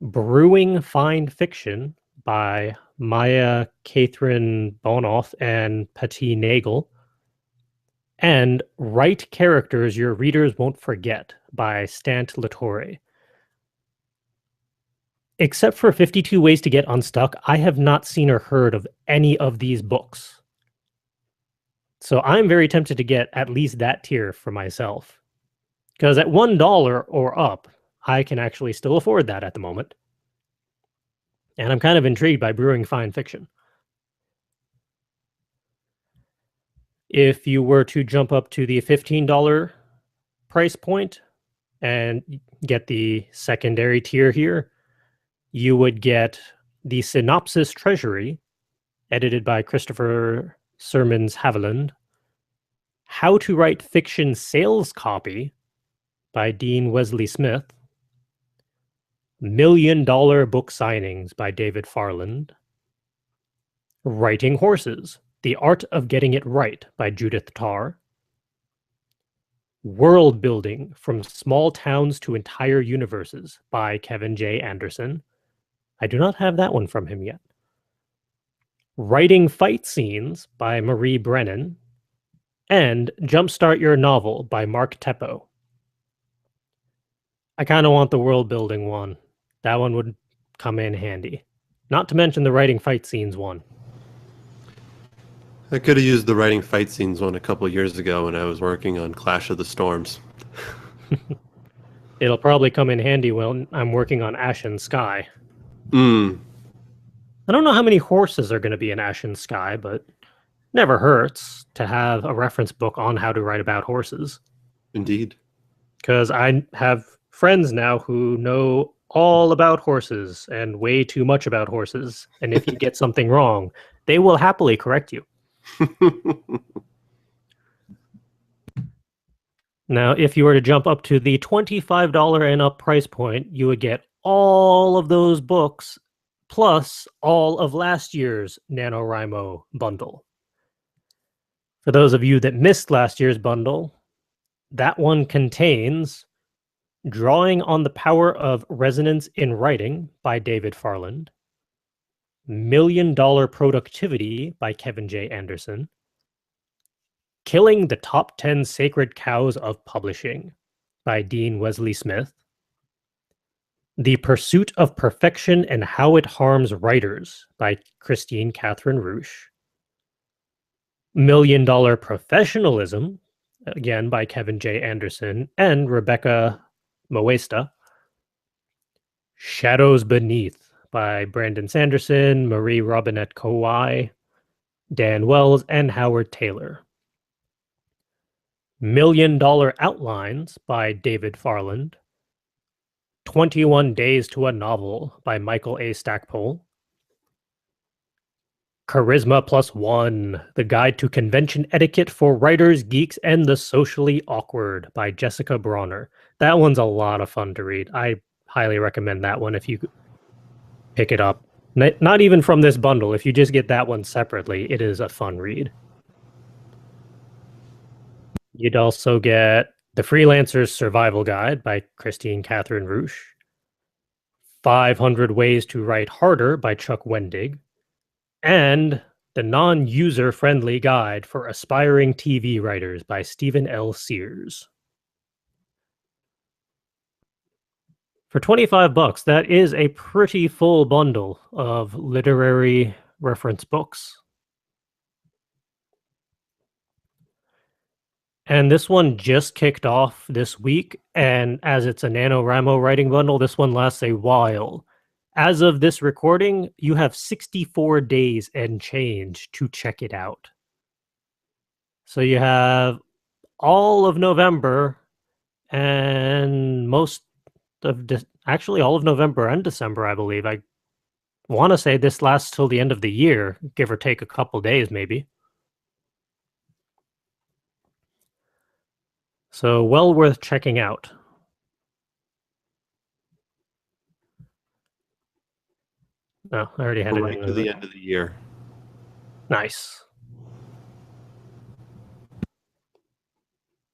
A: Brewing Fine Fiction by Maya Catherine Bonoff and Patti Nagel, and Write Characters Your Readers Won't Forget by Stant Latore. Except for 52 Ways to Get Unstuck, I have not seen or heard of any of these books. So I'm very tempted to get at least that tier for myself. Because at $1 or up, I can actually still afford that at the moment. And I'm kind of intrigued by Brewing Fine Fiction. If you were to jump up to the $15 price point and get the secondary tier here, you would get the Synopsis Treasury, edited by Christopher Sermons Haviland, How to Write Fiction Sales Copy by Dean Wesley Smith, $1 Million Book Signings by David Farland, Writing Horses, The Art of Getting It Right by Judith Tarr, World Building from Small Towns to Entire Universes by Kevin J. Anderson. I do not have that one from him yet. Writing Fight Scenes by Marie Brennan, and Jumpstart Your Novel by Mark Teppo. I kind of want the world building one. That one would come in handy. Not to mention the writing fight scenes one.
B: I could have used the writing fight scenes one a couple years ago when I was working on Clash of the Storms.
A: It'll probably come in handy when I'm working on Ashen Sky. I don't know how many horses are going to be in Ashen Sky, but never hurts to have a reference book on how to write about horses.
B: Indeed.
A: Because I have friends now who know all about horses and way too much about horses. And if you get something wrong, they will happily correct you. Now, if you were to jump up to the $25 and up price point, you would get all of those books plus all of last year's NaNoWriMo bundle. For those of you that missed last year's bundle, that one contains Drawing on the Power of Resonance in Writing by David Farland, $1 Million Productivity by Kevin J. Anderson, Killing the Top 10 Sacred Cows of Publishing by Dean Wesley Smith, The Pursuit of Perfection and How It Harms Writers by Christine Catherine Ruche, $1 Million Professionalism, again by Kevin J. Anderson and Rebecca Moesta, Shadows Beneath by Brandon Sanderson, Marie Robinette Kowai, Dan Wells, and Howard Taylor, $1 Million Outlines by David Farland, 21 Days to a Novel by Michael A. Stackpole, Charisma Plus One, The Guide to Convention Etiquette for Writers, Geeks, and the Socially Awkward by Jessica Bronner. That one's a lot of fun to read. I highly recommend that one if you pick it up. Not even from this bundle. If you just get that one separately, it is a fun read. You'd also get The Freelancer's Survival Guide by Christine Catherine Roosh, 500 Ways to Write Harder by Chuck Wendig, and The Non-User Friendly Guide for Aspiring TV Writers by Stephen L. Sears. For $25, that is a pretty full bundle of literary reference books. And this one just kicked off this week, and as it's a NaNoWriMo writing bundle, this one lasts a while. As of this recording, you have 64 days and change to check it out. So you have all of November and most of actually all of November and December, I believe. I want to say this lasts till the end of the year, give or take a couple days maybe. So well worth checking out. No, I already had it
B: Right to the end of the year.
A: Nice.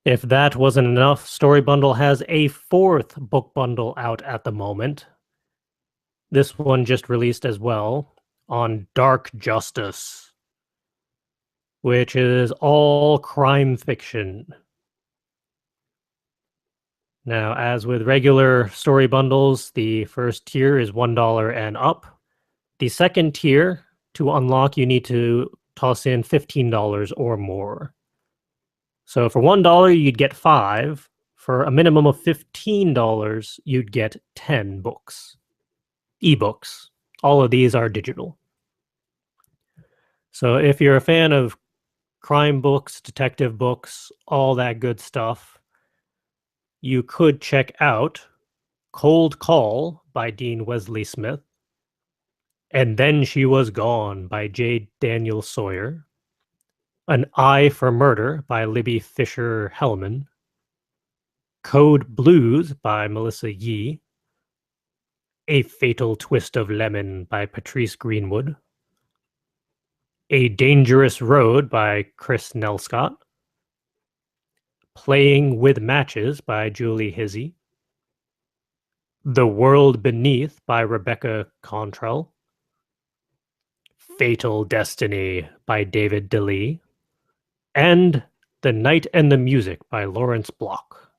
A: If that wasn't enough, Story Bundle has a fourth book bundle out at the moment. This one just released as well on Dark Justice, which is all crime fiction. Now, as with regular story bundles, the first tier is $1 and up. The second tier, to unlock, you need to toss in $15 or more. So for $1, you'd get 5. For a minimum of $15, you'd get 10 books. Ebooks. All of these are digital. So if you're a fan of crime books, detective books, all that good stuff, you could check out Cold Call by Dean Wesley Smith, And Then She Was Gone by J. Daniel Sawyer, An Eye for Murder by Libby Fisher Hellman, Code Blues by Melissa Yee, A Fatal Twist of Lemon by Patrice Greenwood, A Dangerous Road by Chris Nelscott, Playing with Matches by Julie Hizzy, The World Beneath by Rebecca Contrell, Fatal Destiny by David DeLee, and The Night and the Music by Lawrence Block.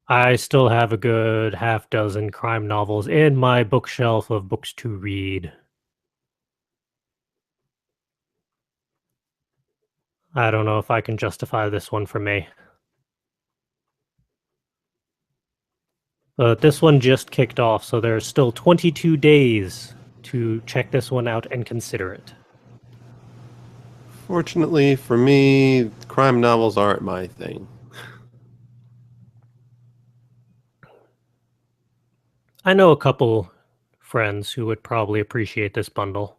A: I still have a good half dozen crime novels in my bookshelf of books to read. I don't know if I can justify this one for me. But this one just kicked off, so there's still 22 days to check this one out and consider it.
B: Fortunately for me, crime novels aren't my thing.
A: I know a couple friends who would probably appreciate this bundle.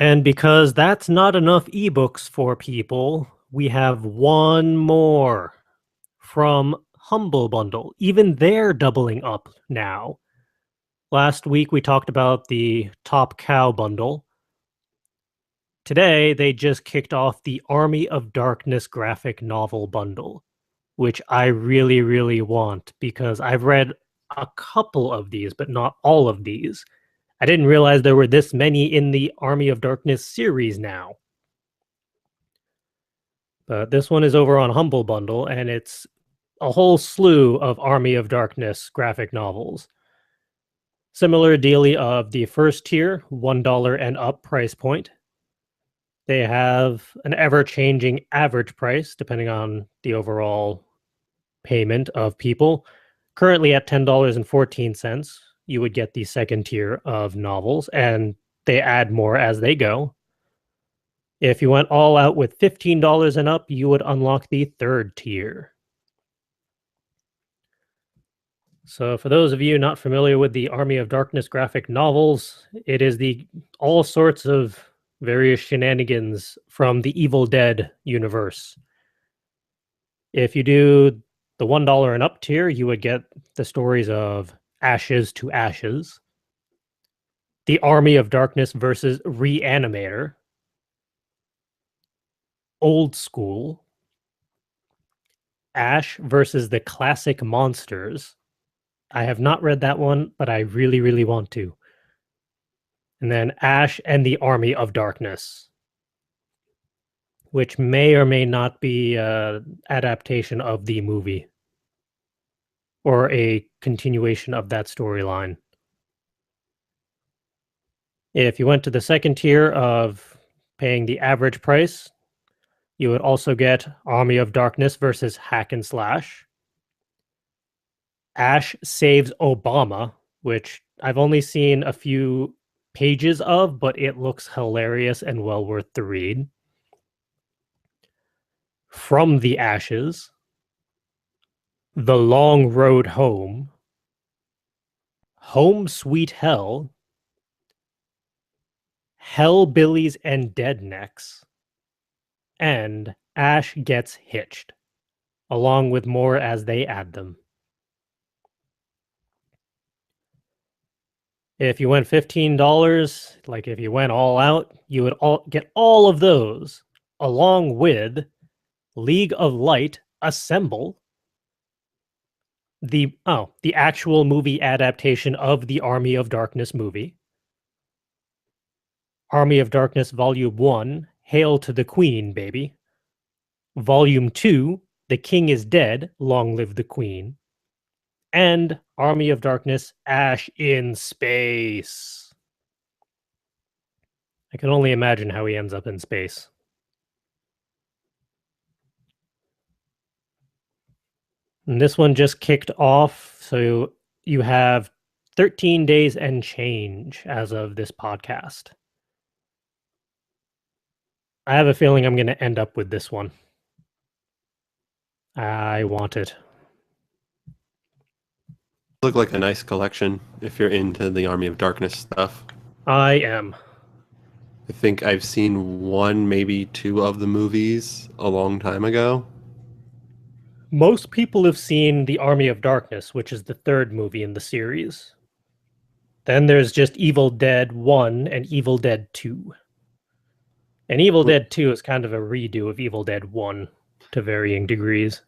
A: And because that's not enough ebooks for people, we have one more from Humble Bundle. Even they're doubling up now. Last week we talked about the Top Cow bundle. Today they just kicked off the Army of Darkness graphic novel bundle, which I really, really want because I've read a couple of these, but not all of these. I didn't realize there were this many in the Army of Darkness series now. But this one is over on Humble Bundle, and it's a whole slew of Army of Darkness graphic novels. Similar dealy of the first tier, $1 and up price point. They have an ever-changing average price, depending on the overall payment of people. Currently at $10.14, you would get the second tier of novels, and they add more as they go. If you went all out with $15 and up, you would unlock the third tier. So for those of you not familiar with the Army of Darkness graphic novels, it is the all sorts of various shenanigans from the Evil Dead universe. If you do The $1 and up tier, you would get the stories of Ashes to Ashes, The Army of Darkness versus Reanimator, Old School, Ash versus the Classic Monsters. I have not read that one, but I really, really want to. And then Ash and the Army of Darkness, which may or may not be an adaptation of the movie or a continuation of that storyline. If you went to the second tier of paying the average price, you would also get Army of Darkness versus Hack and Slash, Ash Saves Obama, which I've only seen a few pages of, but it looks hilarious and well worth the read. From the Ashes, The Long Road Home, Home Sweet Hell, Hellbillies and Deadnecks, and Ash Gets Hitched, along with more as they add them. If you went $15, like if you went all out, you would get all of those, along with League of Light Assemble, the actual movie adaptation of the Army of Darkness movie, Army of Darkness Volume 1, Hail to the Queen, baby. Volume 2, The King is Dead, Long Live the Queen. And Army of Darkness, Ash in Space. I can only imagine how he ends up in space. And this one just kicked off, so you have 13 days and change as of this podcast. I have a feeling I'm going to end up with this one. I want it.
B: Look like a nice collection if you're into the Army of Darkness stuff.
A: I am.
B: I think I've seen one, maybe two of the movies a long time ago.
A: Most people have seen The Army of Darkness, which is the third movie in the series. Then there's just Evil Dead 1 and Evil Dead 2. And Evil Dead 2 is kind of a redo of Evil Dead 1 to varying degrees.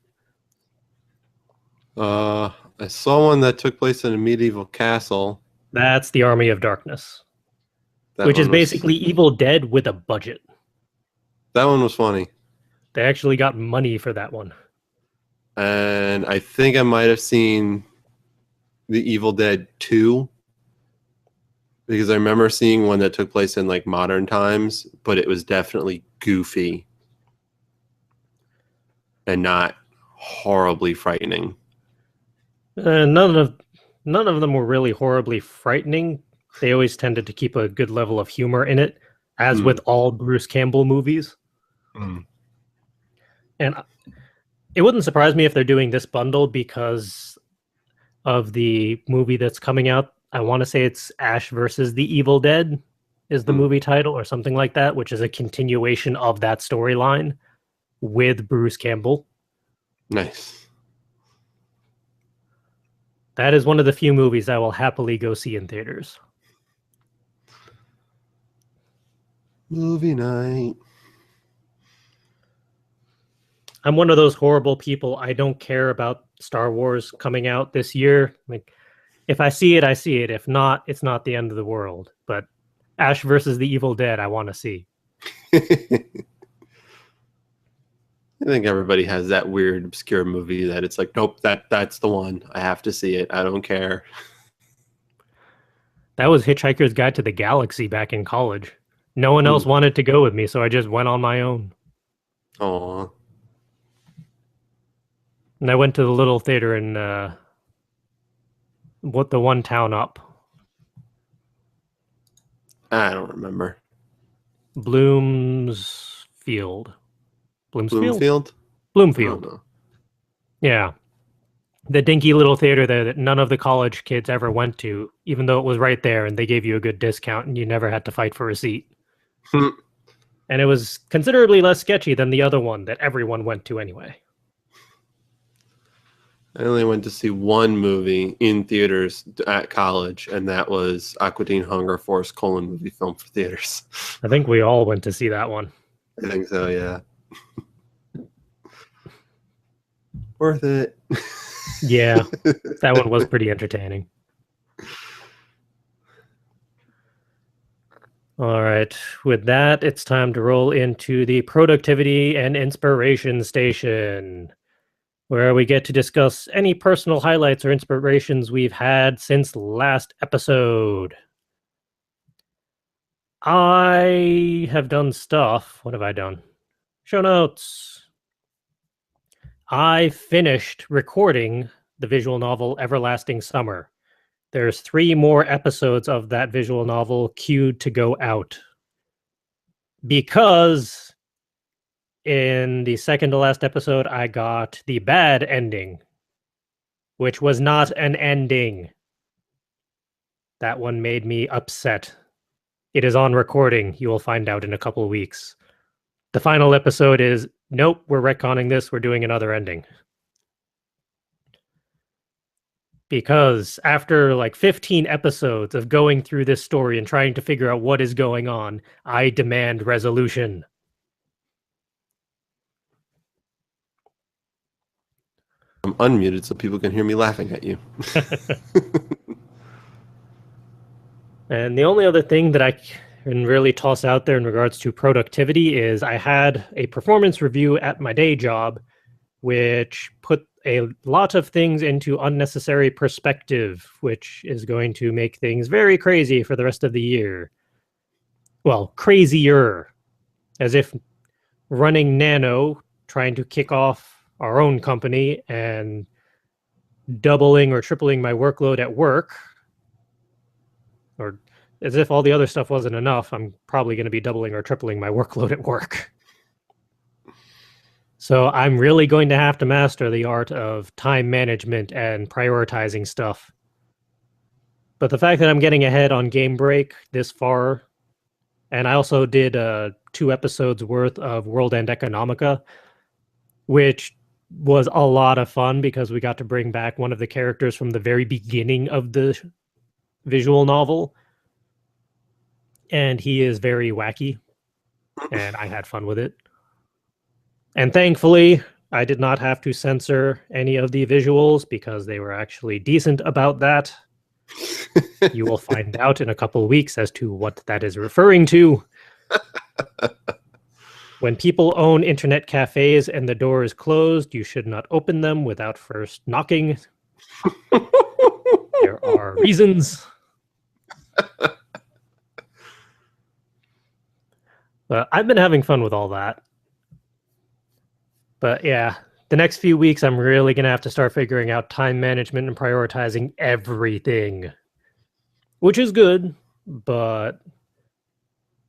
B: I saw one that took place in a medieval castle.
A: That's The Army of Darkness, which is basically Evil Dead with a budget.
B: That one was funny.
A: They actually got money for that one.
B: And I think I might have seen the Evil Dead 2, because I remember seeing one that took place in like modern times, but it was definitely goofy and not horribly frightening.
A: None of them were really horribly frightening. They always tended to keep a good level of humor in it, as with all Bruce Campbell movies. And it wouldn't surprise me if they're doing this bundle because of the movie that's coming out. I want to say it's Ash versus the Evil Dead is the movie title or something like that, which is a continuation of that storyline with Bruce Campbell.
B: Nice.
A: That is one of the few movies I will happily go see in theaters.
B: Movie night.
A: I'm one of those horrible people. I don't care about Star Wars coming out this year. Like, if I see it, I see it. If not, it's not the end of the world. But Ash versus the Evil Dead, I want to see.
B: I think everybody has that weird, obscure movie that it's like, nope, that's the one. I have to see it. I don't care.
A: That was Hitchhiker's Guide to the Galaxy back in college. No one else wanted to go with me, so I just went on my own.
B: Aww.
A: And I went to the little theater in the one town up.
B: I don't remember.
A: Bloomsfield.
B: Bloomfield?
A: Bloomfield. Yeah. The dinky little theater there that none of the college kids ever went to, even though it was right there and they gave you a good discount and you never had to fight for a seat. And it was considerably less sketchy than the other one that everyone went to anyway.
B: I only went to see one movie in theaters at college, and that was Aqua Teen Hunger Force : movie film for theaters.
A: I think we all went to see that one.
B: I think so, yeah. Worth it.
A: Yeah, that one was pretty entertaining. All right, with that, it's time to roll into the productivity and inspiration station, where we get to discuss any personal highlights or inspirations we've had since last episode. I have done stuff. What have I done? Show notes. I finished recording the visual novel Everlasting Summer. There's 3 more episodes of that visual novel queued to go out. Because in the second to last episode, I got the bad ending, which was not an ending. That one made me upset. It is on recording. You will find out in a couple of weeks. The final episode is, nope, we're retconning this. We're doing another ending. Because after like 15 episodes of going through this story and trying to figure out what is going on, I demand resolution.
B: I'm unmuted so people can hear me laughing at you.
A: And the only other thing that I can really toss out there in regards to productivity is I had a performance review at my day job, which put a lot of things into unnecessary perspective, which is going to make things very crazy for the rest of the year. Well, crazier. As if running NaNo, trying to kick off our own company and doubling or tripling my workload at work, or as if all the other stuff wasn't enough, I'm probably going to be doubling or tripling my workload at work. So I'm really going to have to master the art of time management and prioritizing stuff. But the fact that I'm getting ahead on Game Break this far, and I also did 2 episodes worth of World End Economica, which was a lot of fun because we got to bring back one of the characters from the very beginning of the visual novel. And he is very wacky, and I had fun with it. And thankfully, I did not have to censor any of the visuals because they were actually decent about that. You will find out in a couple of weeks as to what that is referring to. When people own internet cafes and the door is closed, you should not open them without first knocking. There are reasons. But I've been having fun with all that. But yeah, the next few weeks, I'm really going to have to start figuring out time management and prioritizing everything, which is good, but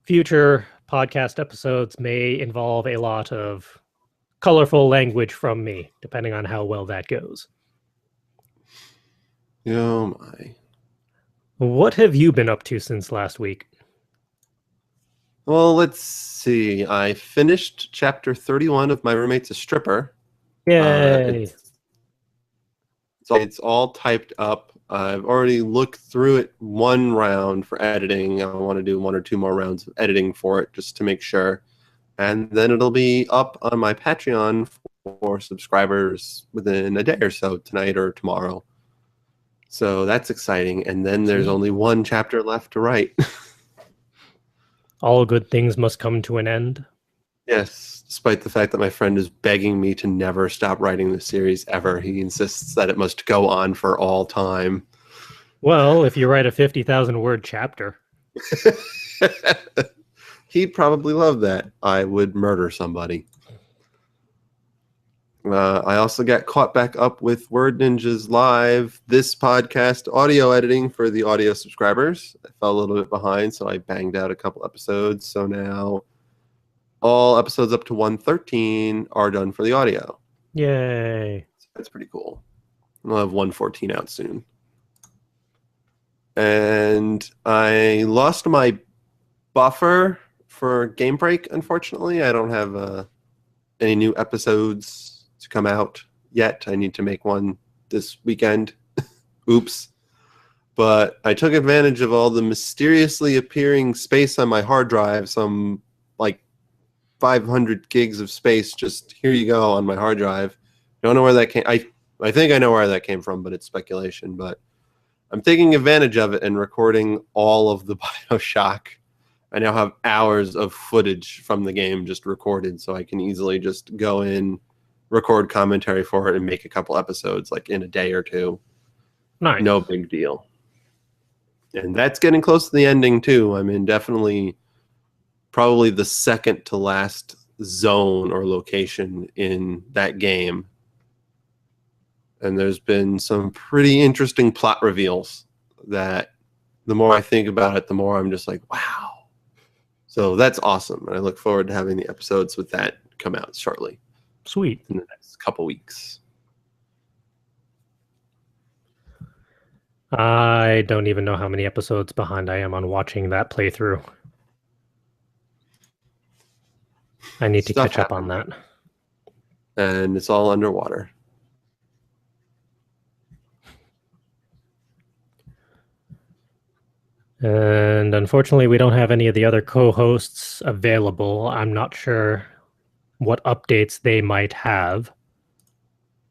A: future podcast episodes may involve a lot of colorful language from me, depending on how well that goes.
B: Oh my.
A: What have you been up to since last week?
B: Well, let's see. I finished chapter 31 of My Roommate's a Stripper.
A: Yay!
B: It's all typed up. I've already looked through it one round for editing. I want to do 1 or 2 more rounds of editing for it just to make sure. And then it'll be up on my Patreon for subscribers within a day or so, tonight or tomorrow. So that's exciting. And then there's only 1 chapter left to write.
A: All good things must come to an end.
B: Yes, despite the fact that my friend is begging me to never stop writing the series ever. He insists that it must go on for all time.
A: Well, if you write a 50,000 word chapter.
B: He'd probably love that. I would murder somebody. I also got caught back up with Word Ninja's live, this podcast audio editing for the audio subscribers. I fell a little bit behind, so I banged out a couple episodes. So now all episodes up to 113 are done for the audio.
A: Yay.
B: So that's pretty cool. We'll have 114 out soon. And I lost my buffer for Game Break, unfortunately. I don't have any new episodes to come out yet. I need to make one this weekend. Oops. But I took advantage of all the mysteriously appearing space on my hard drive, some like 500 gigs of space. Just here you go on my hard drive. Don't know where that came. I think I know where that came from, but it's speculation. But I'm taking advantage of it and recording all of the BioShock. I now have hours of footage from the game just recorded, so I can easily just go in, record commentary for it, and make a couple episodes like in a day or two.
A: Nice.
B: No big deal. And that's getting close to the ending too. I mean, definitely probably the second to last zone or location in that game. And there's been some pretty interesting plot reveals that the more I think about it, the more I'm just like, wow. So that's awesome. And I look forward to having the episodes with that come out shortly.
A: Sweet.
B: In the next couple weeks.
A: I don't even know how many episodes behind I am on watching that playthrough. I need to catch up on that.
B: And it's all underwater.
A: And unfortunately, we don't have any of the other co-hosts available. I'm not sure what updates they might have.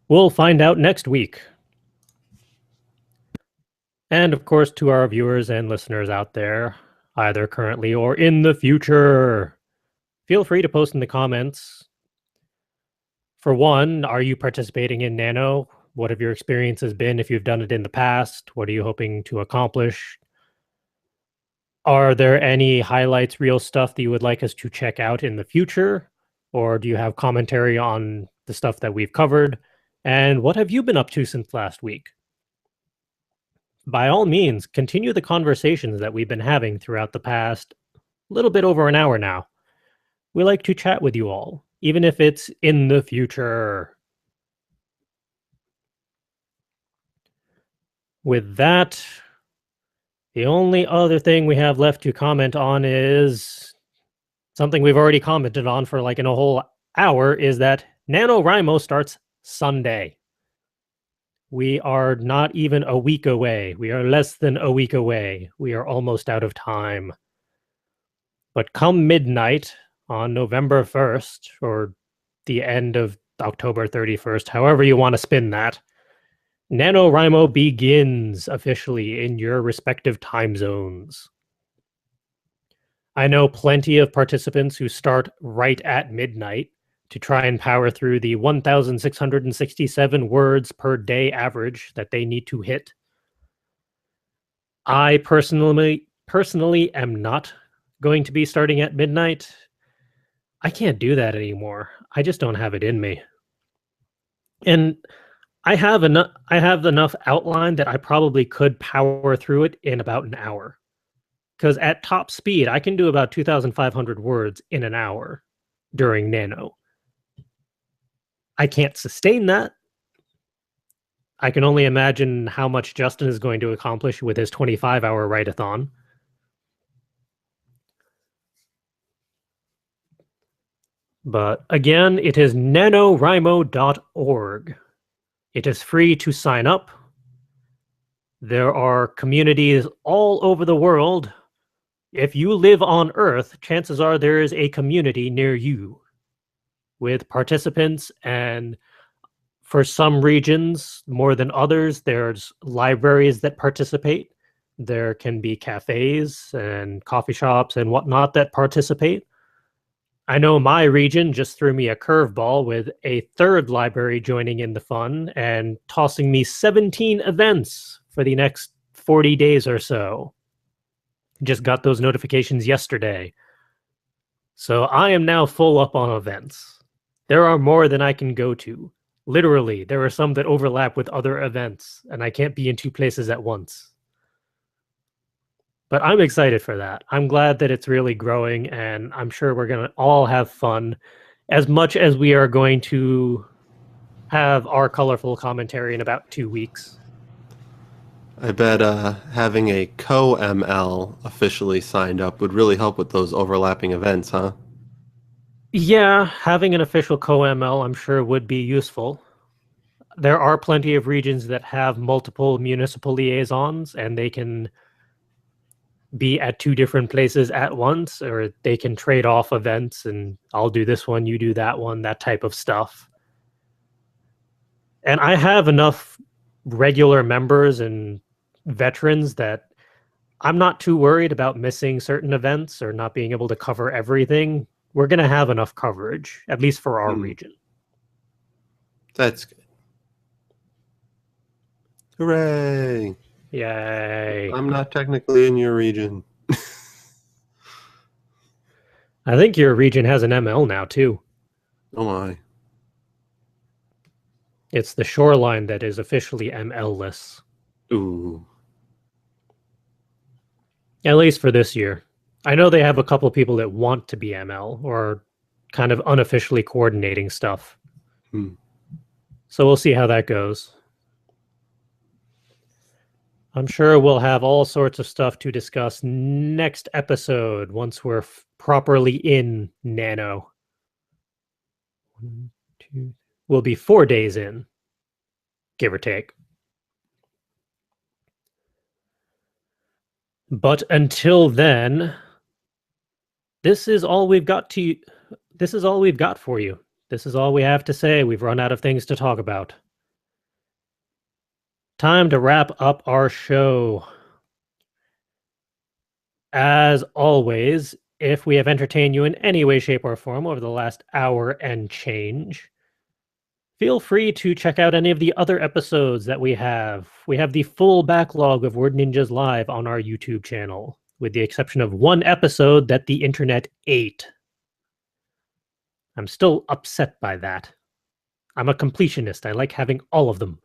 A: We'll find out next week. And of course, to our viewers and listeners out there, either currently or in the future, feel free to post in the comments. For one, are you participating in NaNo? What have your experiences been if you've done it in the past? What are you hoping to accomplish? Are there any highlights, real stuff that you would like us to check out in the future? Or do you have commentary on the stuff that we've covered? And what have you been up to since last week? By all means, continue the conversations that we've been having throughout the past little bit over an hour now. We like to chat with you all, even if it's in the future. With that, the only other thing we have left to comment on is something we've already commented on for like in a whole hour, is that NaNoWriMo starts Sunday. We are not even a week away. We are less than a week away. We are almost out of time. But come midnight on November 1st, or the end of October 31st, however you want to spin that, NaNoWriMo begins officially in your respective time zones. I know plenty of participants who start right at midnight to try and power through the 1,667 words per day average that they need to hit. I personally am not going to be starting at midnight. I can't do that anymore. I just don't have it in me. And I have enough outline that I probably could power through it in about an hour. Because at top speed, I can do about 2,500 words in an hour during NaNo. I can't sustain that. I can only imagine how much Justin is going to accomplish with his 25-hour write-a-thon. But again, it is NaNoWriMo.org. It is free to sign up. There are communities all over the world. If you live on Earth, chances are there is a community near you with participants, and for some regions more than others, there's libraries that participate. There can be cafes and coffee shops and whatnot that participate. I know my region just threw me a curveball with a third library joining in the fun and tossing me 17 events for the next 40 days or so. Just got those notifications yesterday. So I am now full up on events. There are more than I can go to. Literally, there are some that overlap with other events, and I can't be in two places at once. But I'm excited for that. I'm glad that it's really growing, and I'm sure we're going to all have fun as much as we are going to have our colorful commentary in about 2 weeks.
B: I bet having a co-ML officially signed up would really help with those overlapping events, huh?
A: Yeah, having an official co-ML, I'm sure, would be useful. there are plenty of regions that have multiple municipal liaisons, and they can be at 2 different places at once, or they can trade off events, and I'll do this one, you do that one, that type of stuff. And I have enough regular members and veterans that I'm not too worried about missing certain events or not being able to cover everything. We're going to have enough coverage, at least for our region.
B: That's good. Hooray!
A: Yay.
B: I'm not technically in your region.
A: I think your region has an ML now, too.
B: Oh my.
A: It's the shoreline that is officially ML-less.
B: Ooh.
A: At least for this year. I know they have a couple people that want to be ML or kind of unofficially coordinating stuff. So we'll see how that goes. I'm sure we'll have all sorts of stuff to discuss next episode once we're properly in Nano. 1, 2, we'll be 4 days in, give or take. But until then, this is all we've got for you. This is all we have to say. We've run out of things to talk about. Time to wrap up our show. As always, if we have entertained you in any way, shape, or form over the last hour and change, feel free to check out any of the other episodes that we have. We have the full backlog of Word Ninjas Live on our YouTube channel, with the exception of one episode that the internet ate. I'm still upset by that. I'm a completionist. I like having all of them.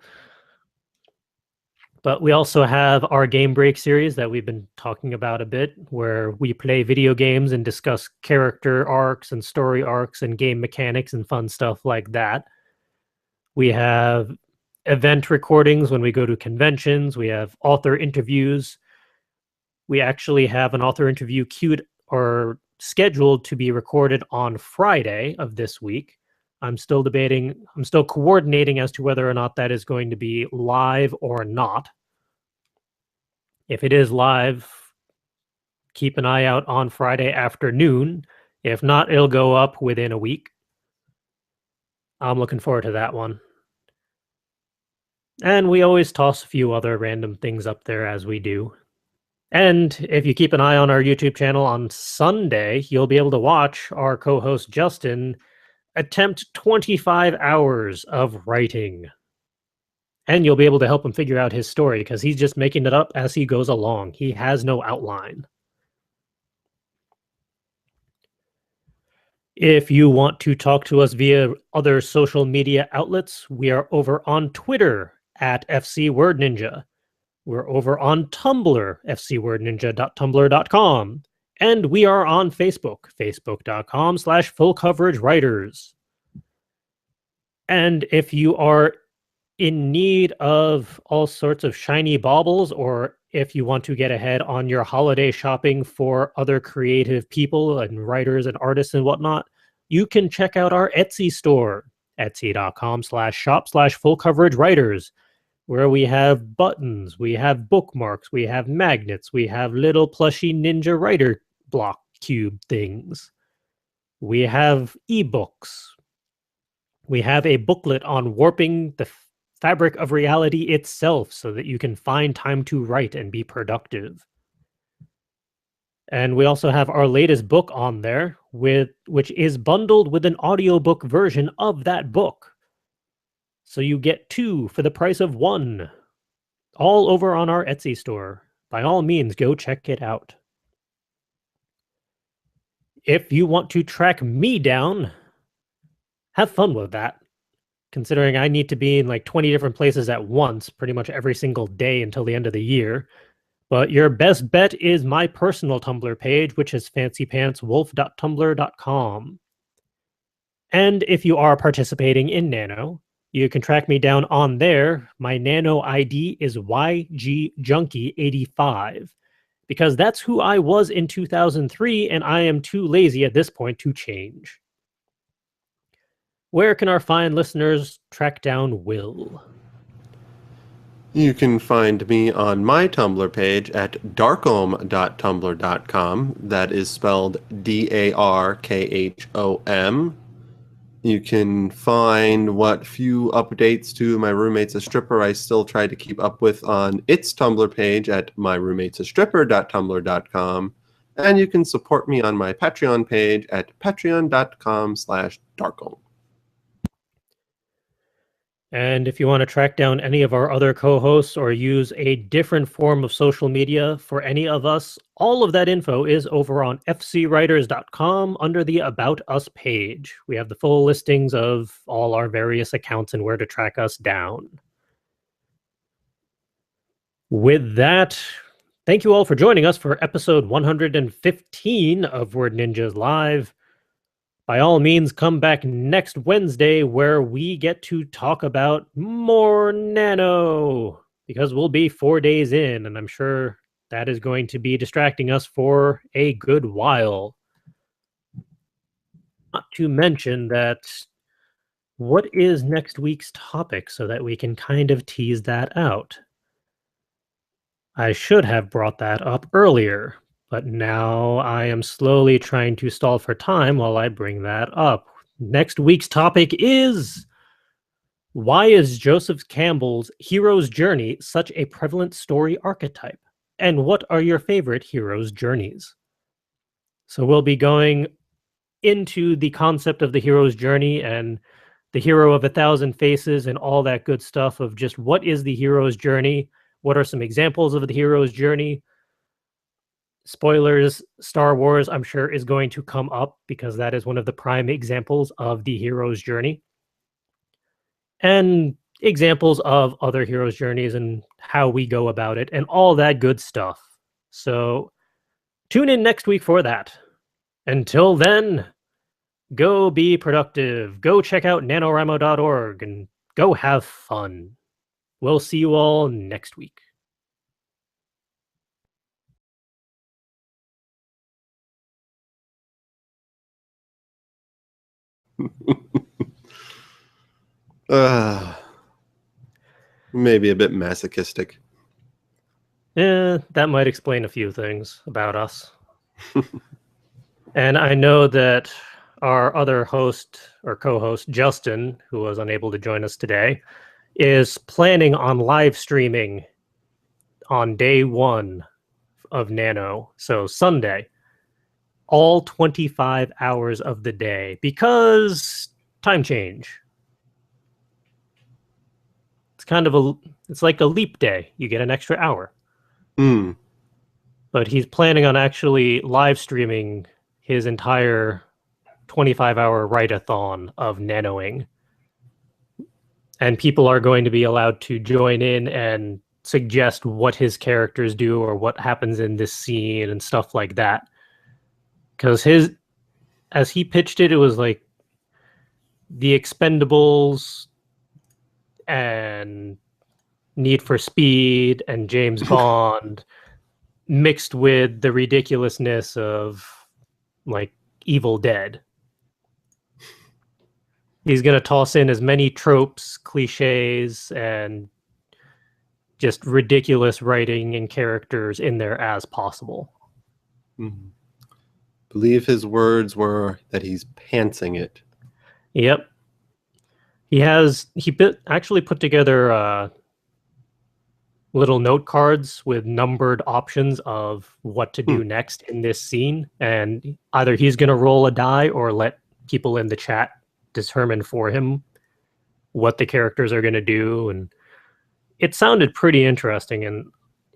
A: But we also have our Game Break series that we've been talking about a bit, where we play video games and discuss character arcs and story arcs and game mechanics and fun stuff like that. We have event recordings when we go to conventions. We have author interviews. We actually have an author interview queued or scheduled to be recorded on Friday of this week. I'm still coordinating as to whether or not that is going to be live or not. If it is live, keep an eye out on Friday afternoon. If not, it'll go up within a week. I'm looking forward to that one. And we always toss a few other random things up there as we do. And if you keep an eye on our YouTube channel on Sunday, you'll be able to watch our co-host Justin attempt 25 hours of writing. And you'll be able to help him figure out his story because he's just making it up as he goes along. He has no outline. If you want to talk to us via other social media outlets, we are over on Twitter at FCWordNinja. We're over on Tumblr, fcwordninja.tumblr.com. And we are on Facebook, facebook.com/fullcoveragewriters. And if you are in need of all sorts of shiny baubles, or if you want to get ahead on your holiday shopping for other creative people and writers and artists and whatnot, you can check out our Etsy store, etsy.com/shop/fullcoveragewriters, where we have buttons, we have bookmarks, we have magnets, we have little plushy ninja writer block cube things. We have ebooks. We have a booklet on warping the fabric of reality itself so that you can find time to write and be productive. And we also have our latest book on there, which is bundled with an audiobook version of that book. So you get 2 for the price of 1. All over on our Etsy store. By all means, go check it out. If you want to track me down, have fun with that. Considering I need to be in like 20 different places at once, pretty much every single day until the end of the year. But your best bet is my personal Tumblr page, which is fancypantswolf.tumblr.com. And if you are participating in Nano, you can track me down on there. My Nano ID is YGJunkie85, because that's who I was in 2003, and I am too lazy at this point to change. Where can our fine listeners track down Will?
B: You can find me on my Tumblr page at darkhom.tumblr.com. That is spelled DARKHOM. You can find what few updates to My Roommate's a Stripper I still try to keep up with on its Tumblr page at myroommatesastripper.tumblr.com. And you can support me on my Patreon page at patreon.com/darkhom.
A: And if you want to track down any of our other co-hosts or use a different form of social media for any of us, all of that info is over on fcwriters.com under the About Us page. We have the full listings of all our various accounts and where to track us down. With that, thank you all for joining us for episode 115 of Word Ninjas Live. By all means, come back next Wednesday where we get to talk about more NaNo, because we'll be 4 days in, and I'm sure that is going to be distracting us for a good while. Not to mention that, what is next week's topic so that we can kind of tease that out? I should have brought that up earlier, but now I am slowly trying to stall for time while I bring that up. Next week's topic is: why is Joseph Campbell's hero's journey such a prevalent story archetype? And what are your favorite hero's journeys? So we'll be going into the concept of the hero's journey and the hero of 1,000 faces and all that good stuff of just what is the hero's journey? What are some examples of the hero's journey? Spoilers, Star Wars, I'm sure, is going to come up because that is one of the prime examples of the hero's journey. And examples of other hero's journeys and how we go about it and all that good stuff. So tune in next week for that. Until then, go be productive. Go check out NaNoWriMo.org and go have fun. We'll see you all next week.
B: Maybe a bit masochistic.
A: That might explain a few things about us. And I know that our other host or co-host, Justin, who was unable to join us today, is planning on live streaming on day 1 of NaNo, so Sunday, all 25 hours of the day, because time change. It's kind of it's like a leap day. You get an extra hour. But he's planning on actually live streaming his entire 25-hour write-a-thon of nanoing. And people are going to be allowed to join in and suggest what his characters do or what happens in this scene and stuff like that. Because as he pitched it, it was like the Expendables and Need for Speed and James Bond mixed with the ridiculousness of like Evil Dead. He's going to toss in as many tropes, cliches, and just ridiculous writing and characters in there as possible.
B: Believe his words were that he's pantsing it.
A: Yep. He actually put together little note cards with numbered options of what to do next in this scene. And either he's going to roll a die or let people in the chat determine for him what the characters are going to do. And it sounded pretty interesting. And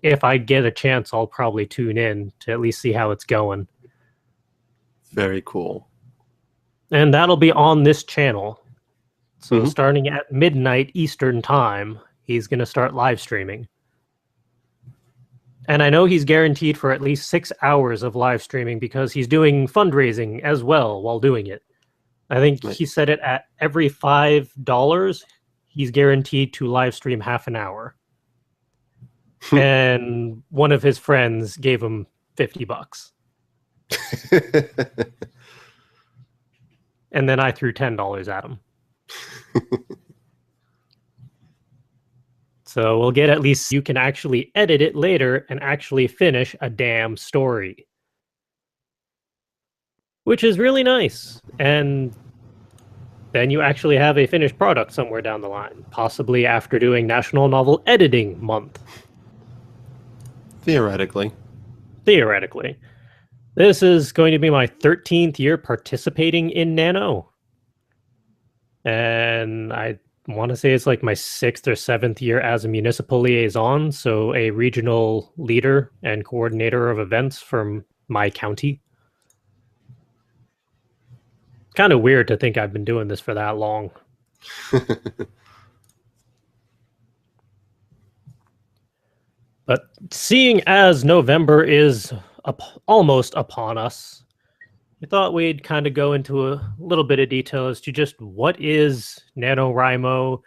A: if I get a chance, I'll probably tune in to at least see how it's going.
B: Very cool.
A: And that'll be on this channel. So starting at midnight Eastern time, he's going to start live streaming. And I know he's guaranteed for at least 6 hours of live streaming because he's doing fundraising as well while doing it. I think he said it at every $5, he's guaranteed to live stream half an hour. And one of his friends gave him $50. And then I threw $10 at him. So we'll get at least you can actually edit it later and actually finish a damn story, which is really nice. And then you actually have a finished product somewhere down the line, possibly after doing National Novel Editing Month.
B: Theoretically.
A: Theoretically. This is going to be my 13th year participating in NaNo. And I want to say it's like my 6th or 7th year as a municipal liaison, so a regional leader and coordinator of events from my county. Kind of weird to think I've been doing this for that long. But seeing as November is almost upon us, we thought we'd kind of go into a little bit of detail as to just what is NaNoWriMo,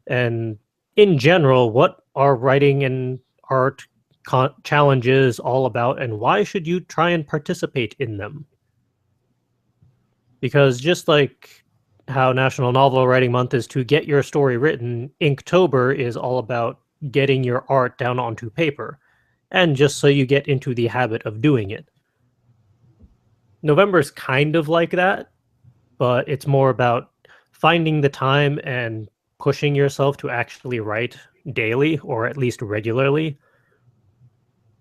A: and in general, what are writing and art challenges all about, and why should you try and participate in them? Because just like how National Novel Writing Month is to get your story written, Inktober is all about getting your art down onto paper, and just so you get into the habit of doing it. November's kind of like that, but it's more about finding the time and pushing yourself to actually write daily or at least regularly,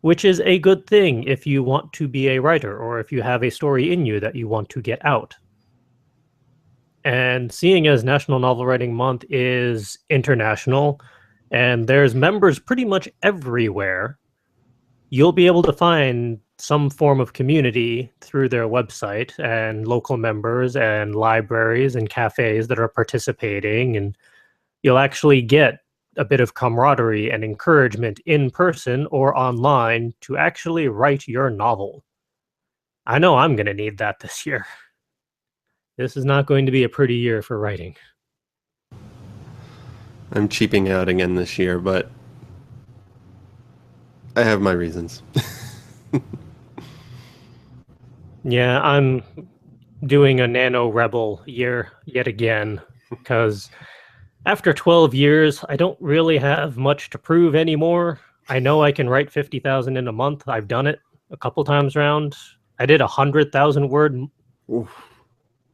A: which is a good thing if you want to be a writer or if you have a story in you that you want to get out. And seeing as National Novel Writing Month is international and there's members pretty much everywhere, you'll be able to find some form of community through their website and local members and libraries and cafes that are participating, and you'll actually get a bit of camaraderie and encouragement in person or online to actually write your novel. I know I'm going to need that this year. This is not going to be a pretty year for writing.
B: I'm cheaping out again this year, but I have my reasons.
A: Yeah, I'm doing a Nano Rebel year yet again, because after 12 years, I don't really have much to prove anymore. I know I can write 50,000 in a month. I've done it a couple times around. I did 100,000 word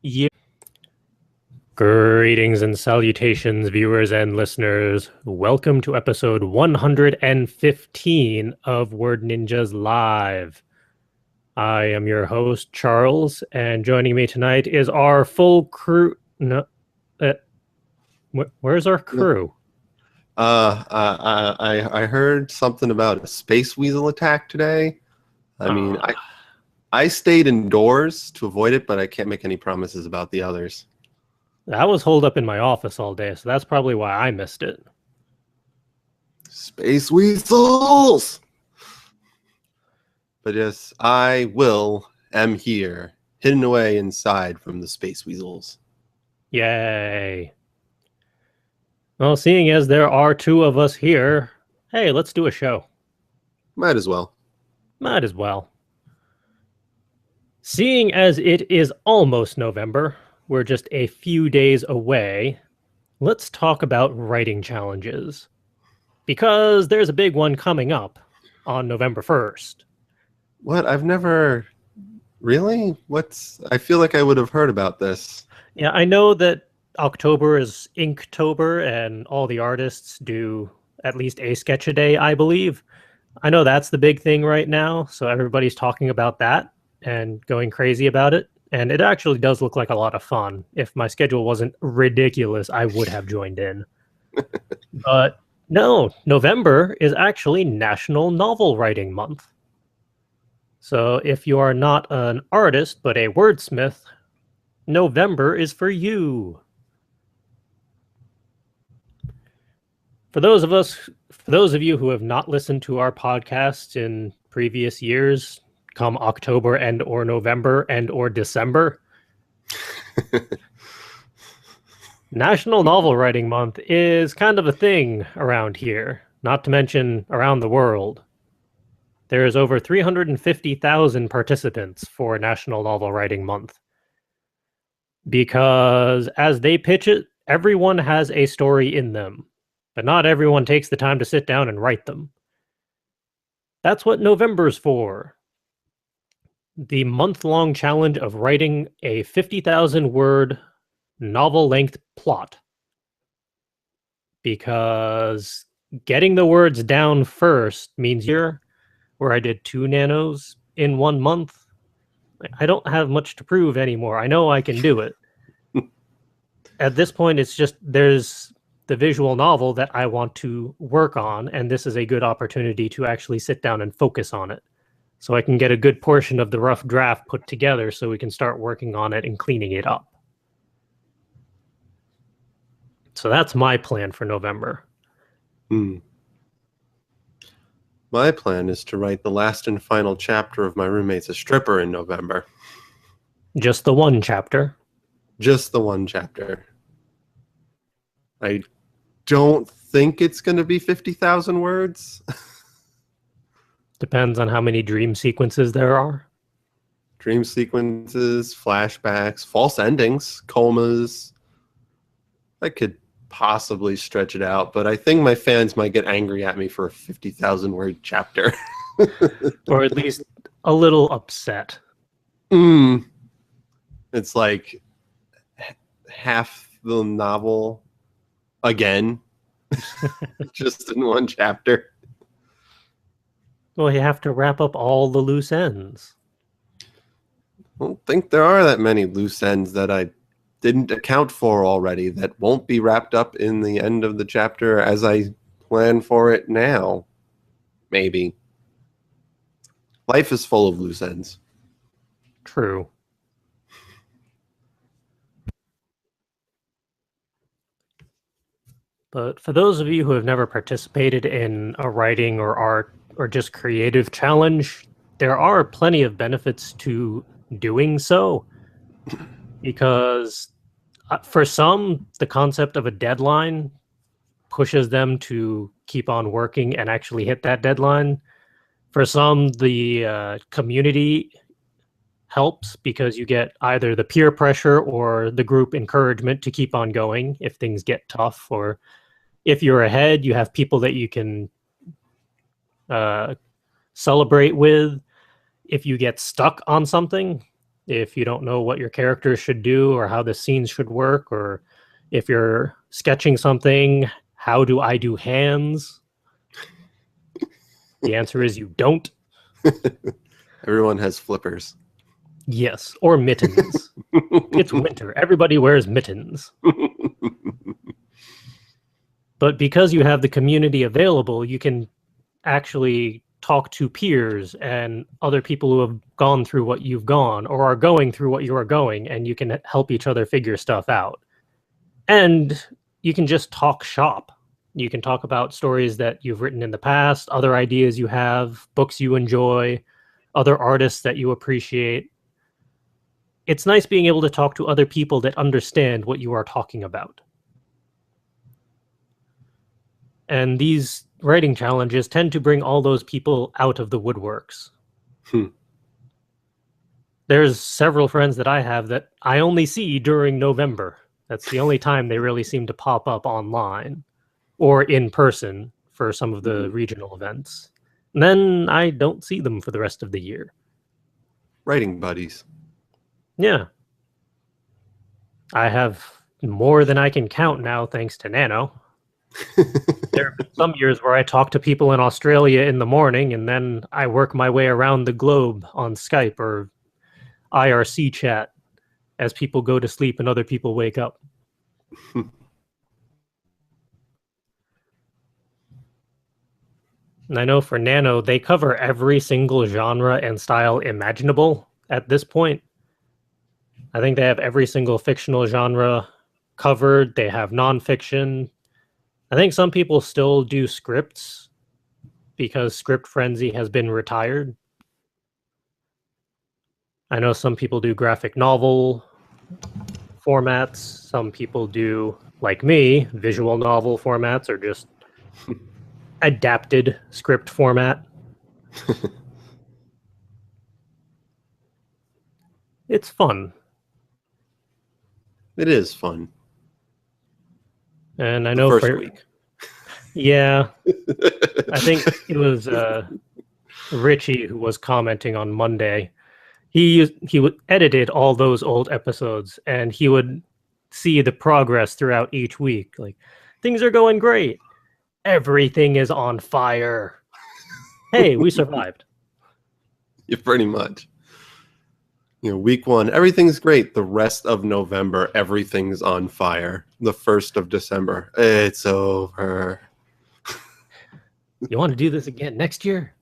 A: year. Greetings and salutations, viewers and listeners. Welcome to episode 115 of Word Ninjas Live. I am your host, Charles, and joining me tonight is our full crew. No, where's our crew?
B: I heard something about a space weasel attack today. I mean, I stayed indoors to avoid it, but I can't make any promises about the others.
A: I was holed up in my office all day, so that's probably why I missed it.
B: Space weasels! But yes, I am here, hidden away inside from the space weasels.
A: Yay. Well, seeing as there are two of us here, hey, let's do a show.
B: Might as well.
A: Might as well. Seeing as it is almost November, we're just a few days away, let's talk about writing challenges. Because there's a big one coming up on November 1st.
B: What? I've never... Really? I feel like I would have heard about this.
A: Yeah, I know that October is Inktober and all the artists do at least a sketch a day, I believe. I know that's the big thing right now, so everybody's talking about that and going crazy about it. And it actually does look like a lot of fun. If my schedule wasn't ridiculous, I would have joined in. But no, November is actually National Novel Writing Month. So if you are not an artist, but a wordsmith, November is for you. For those of you who have not listened to our podcast in previous years, come October and or November and or December, National Novel Writing Month is kind of a thing around here, not to mention around the world. There is over 350,000 participants for National Novel Writing Month. Because as they pitch it, Everyone has a story in them, but not everyone takes the time to sit down and write them. That's what November's for. The month-long challenge of writing a 50,000-word novel-length plot. Because getting the words down first means where I did 2 nanos in 1 month. I don't have much to prove anymore. I know I can do it. At this point, it's just there's the visual novel that I want to work on, and this is a good opportunity to actually sit down and focus on it. So I can get a good portion of the rough draft put together so we can start working on it and cleaning it up. So that's my plan for November.
B: My plan is to write the last and final chapter of My Roommate's a Stripper in November.
A: Just the one chapter.
B: Just the one chapter. I don't think it's going to be 50,000 words.
A: Depends on how many dream sequences there are.
B: Dream sequences, flashbacks, false endings, comas. I could possibly stretch it out, but I think my fans might get angry at me for a 50,000 word chapter.
A: Or at least a little upset.
B: It's like half the novel again, just in one chapter.
A: Well, you have to wrap up all the loose ends.
B: I don't think there are that many loose ends that I didn't account for already that won't be wrapped up in the end of the chapter as I plan for it now. Maybe. Life is full of loose ends.
A: True. But for those of you who have never participated in a writing or art or just creative challenge, there are plenty of benefits to doing so. Because for some, the concept of a deadline pushes them to keep on working and actually hit that deadline. For some, the community helps because you get either the peer pressure or the group encouragement to keep on going if things get tough, or if you're ahead, you have people that you can celebrate with. If you get stuck on something, if you don't know what your characters should do or how the scenes should work, or if you're sketching something, how do I do hands? The answer is you don't.
B: Everyone has flippers.
A: Yes, or mittens. It's winter. Everybody wears mittens. But because you have the community available, you can actually talk to peers and other people who have gone through what you've gone or are going through what you are going, and you can help each other figure stuff out. And you can just talk shop. You can talk about stories that you've written in the past, other ideas you have, books you enjoy, other artists that you appreciate. It's nice being able to talk to other people that understand what you are talking about. And these writing challenges tend to bring all those people out of the woodworks. There's several friends that I have that I only see during November. That's the only time they really seem to pop up online or in person for some of the regional events. And then I don't see them for the rest of the year.
B: Writing buddies.
A: Yeah. I have more than I can count now, thanks to NaNo. There have been some years where I talk to people in Australia in the morning, and then I work my way around the globe on Skype or IRC chat as people go to sleep and other people wake up. And I know for NaNo, they cover every single genre and style imaginable at this point. I think they have every single fictional genre covered. They have nonfiction. I think some people still do scripts because Script Frenzy has been retired. I know some people do graphic novel formats. Some people do, like me, visual novel formats or just adapted script format. It's fun.
B: It is fun.
A: And I
B: The
A: know
B: first
A: for
B: week.
A: yeah, I think it was Richie who was commenting on Monday. He would edited all those old episodes, and he would see the progress throughout each week. Like, things are going great. Everything is on fire. Hey, we survived.
B: Yeah, pretty much. Week 1, everything's great. The rest of November, everything's on fire. The 1st of December, it's over.
A: You want to do this again next year?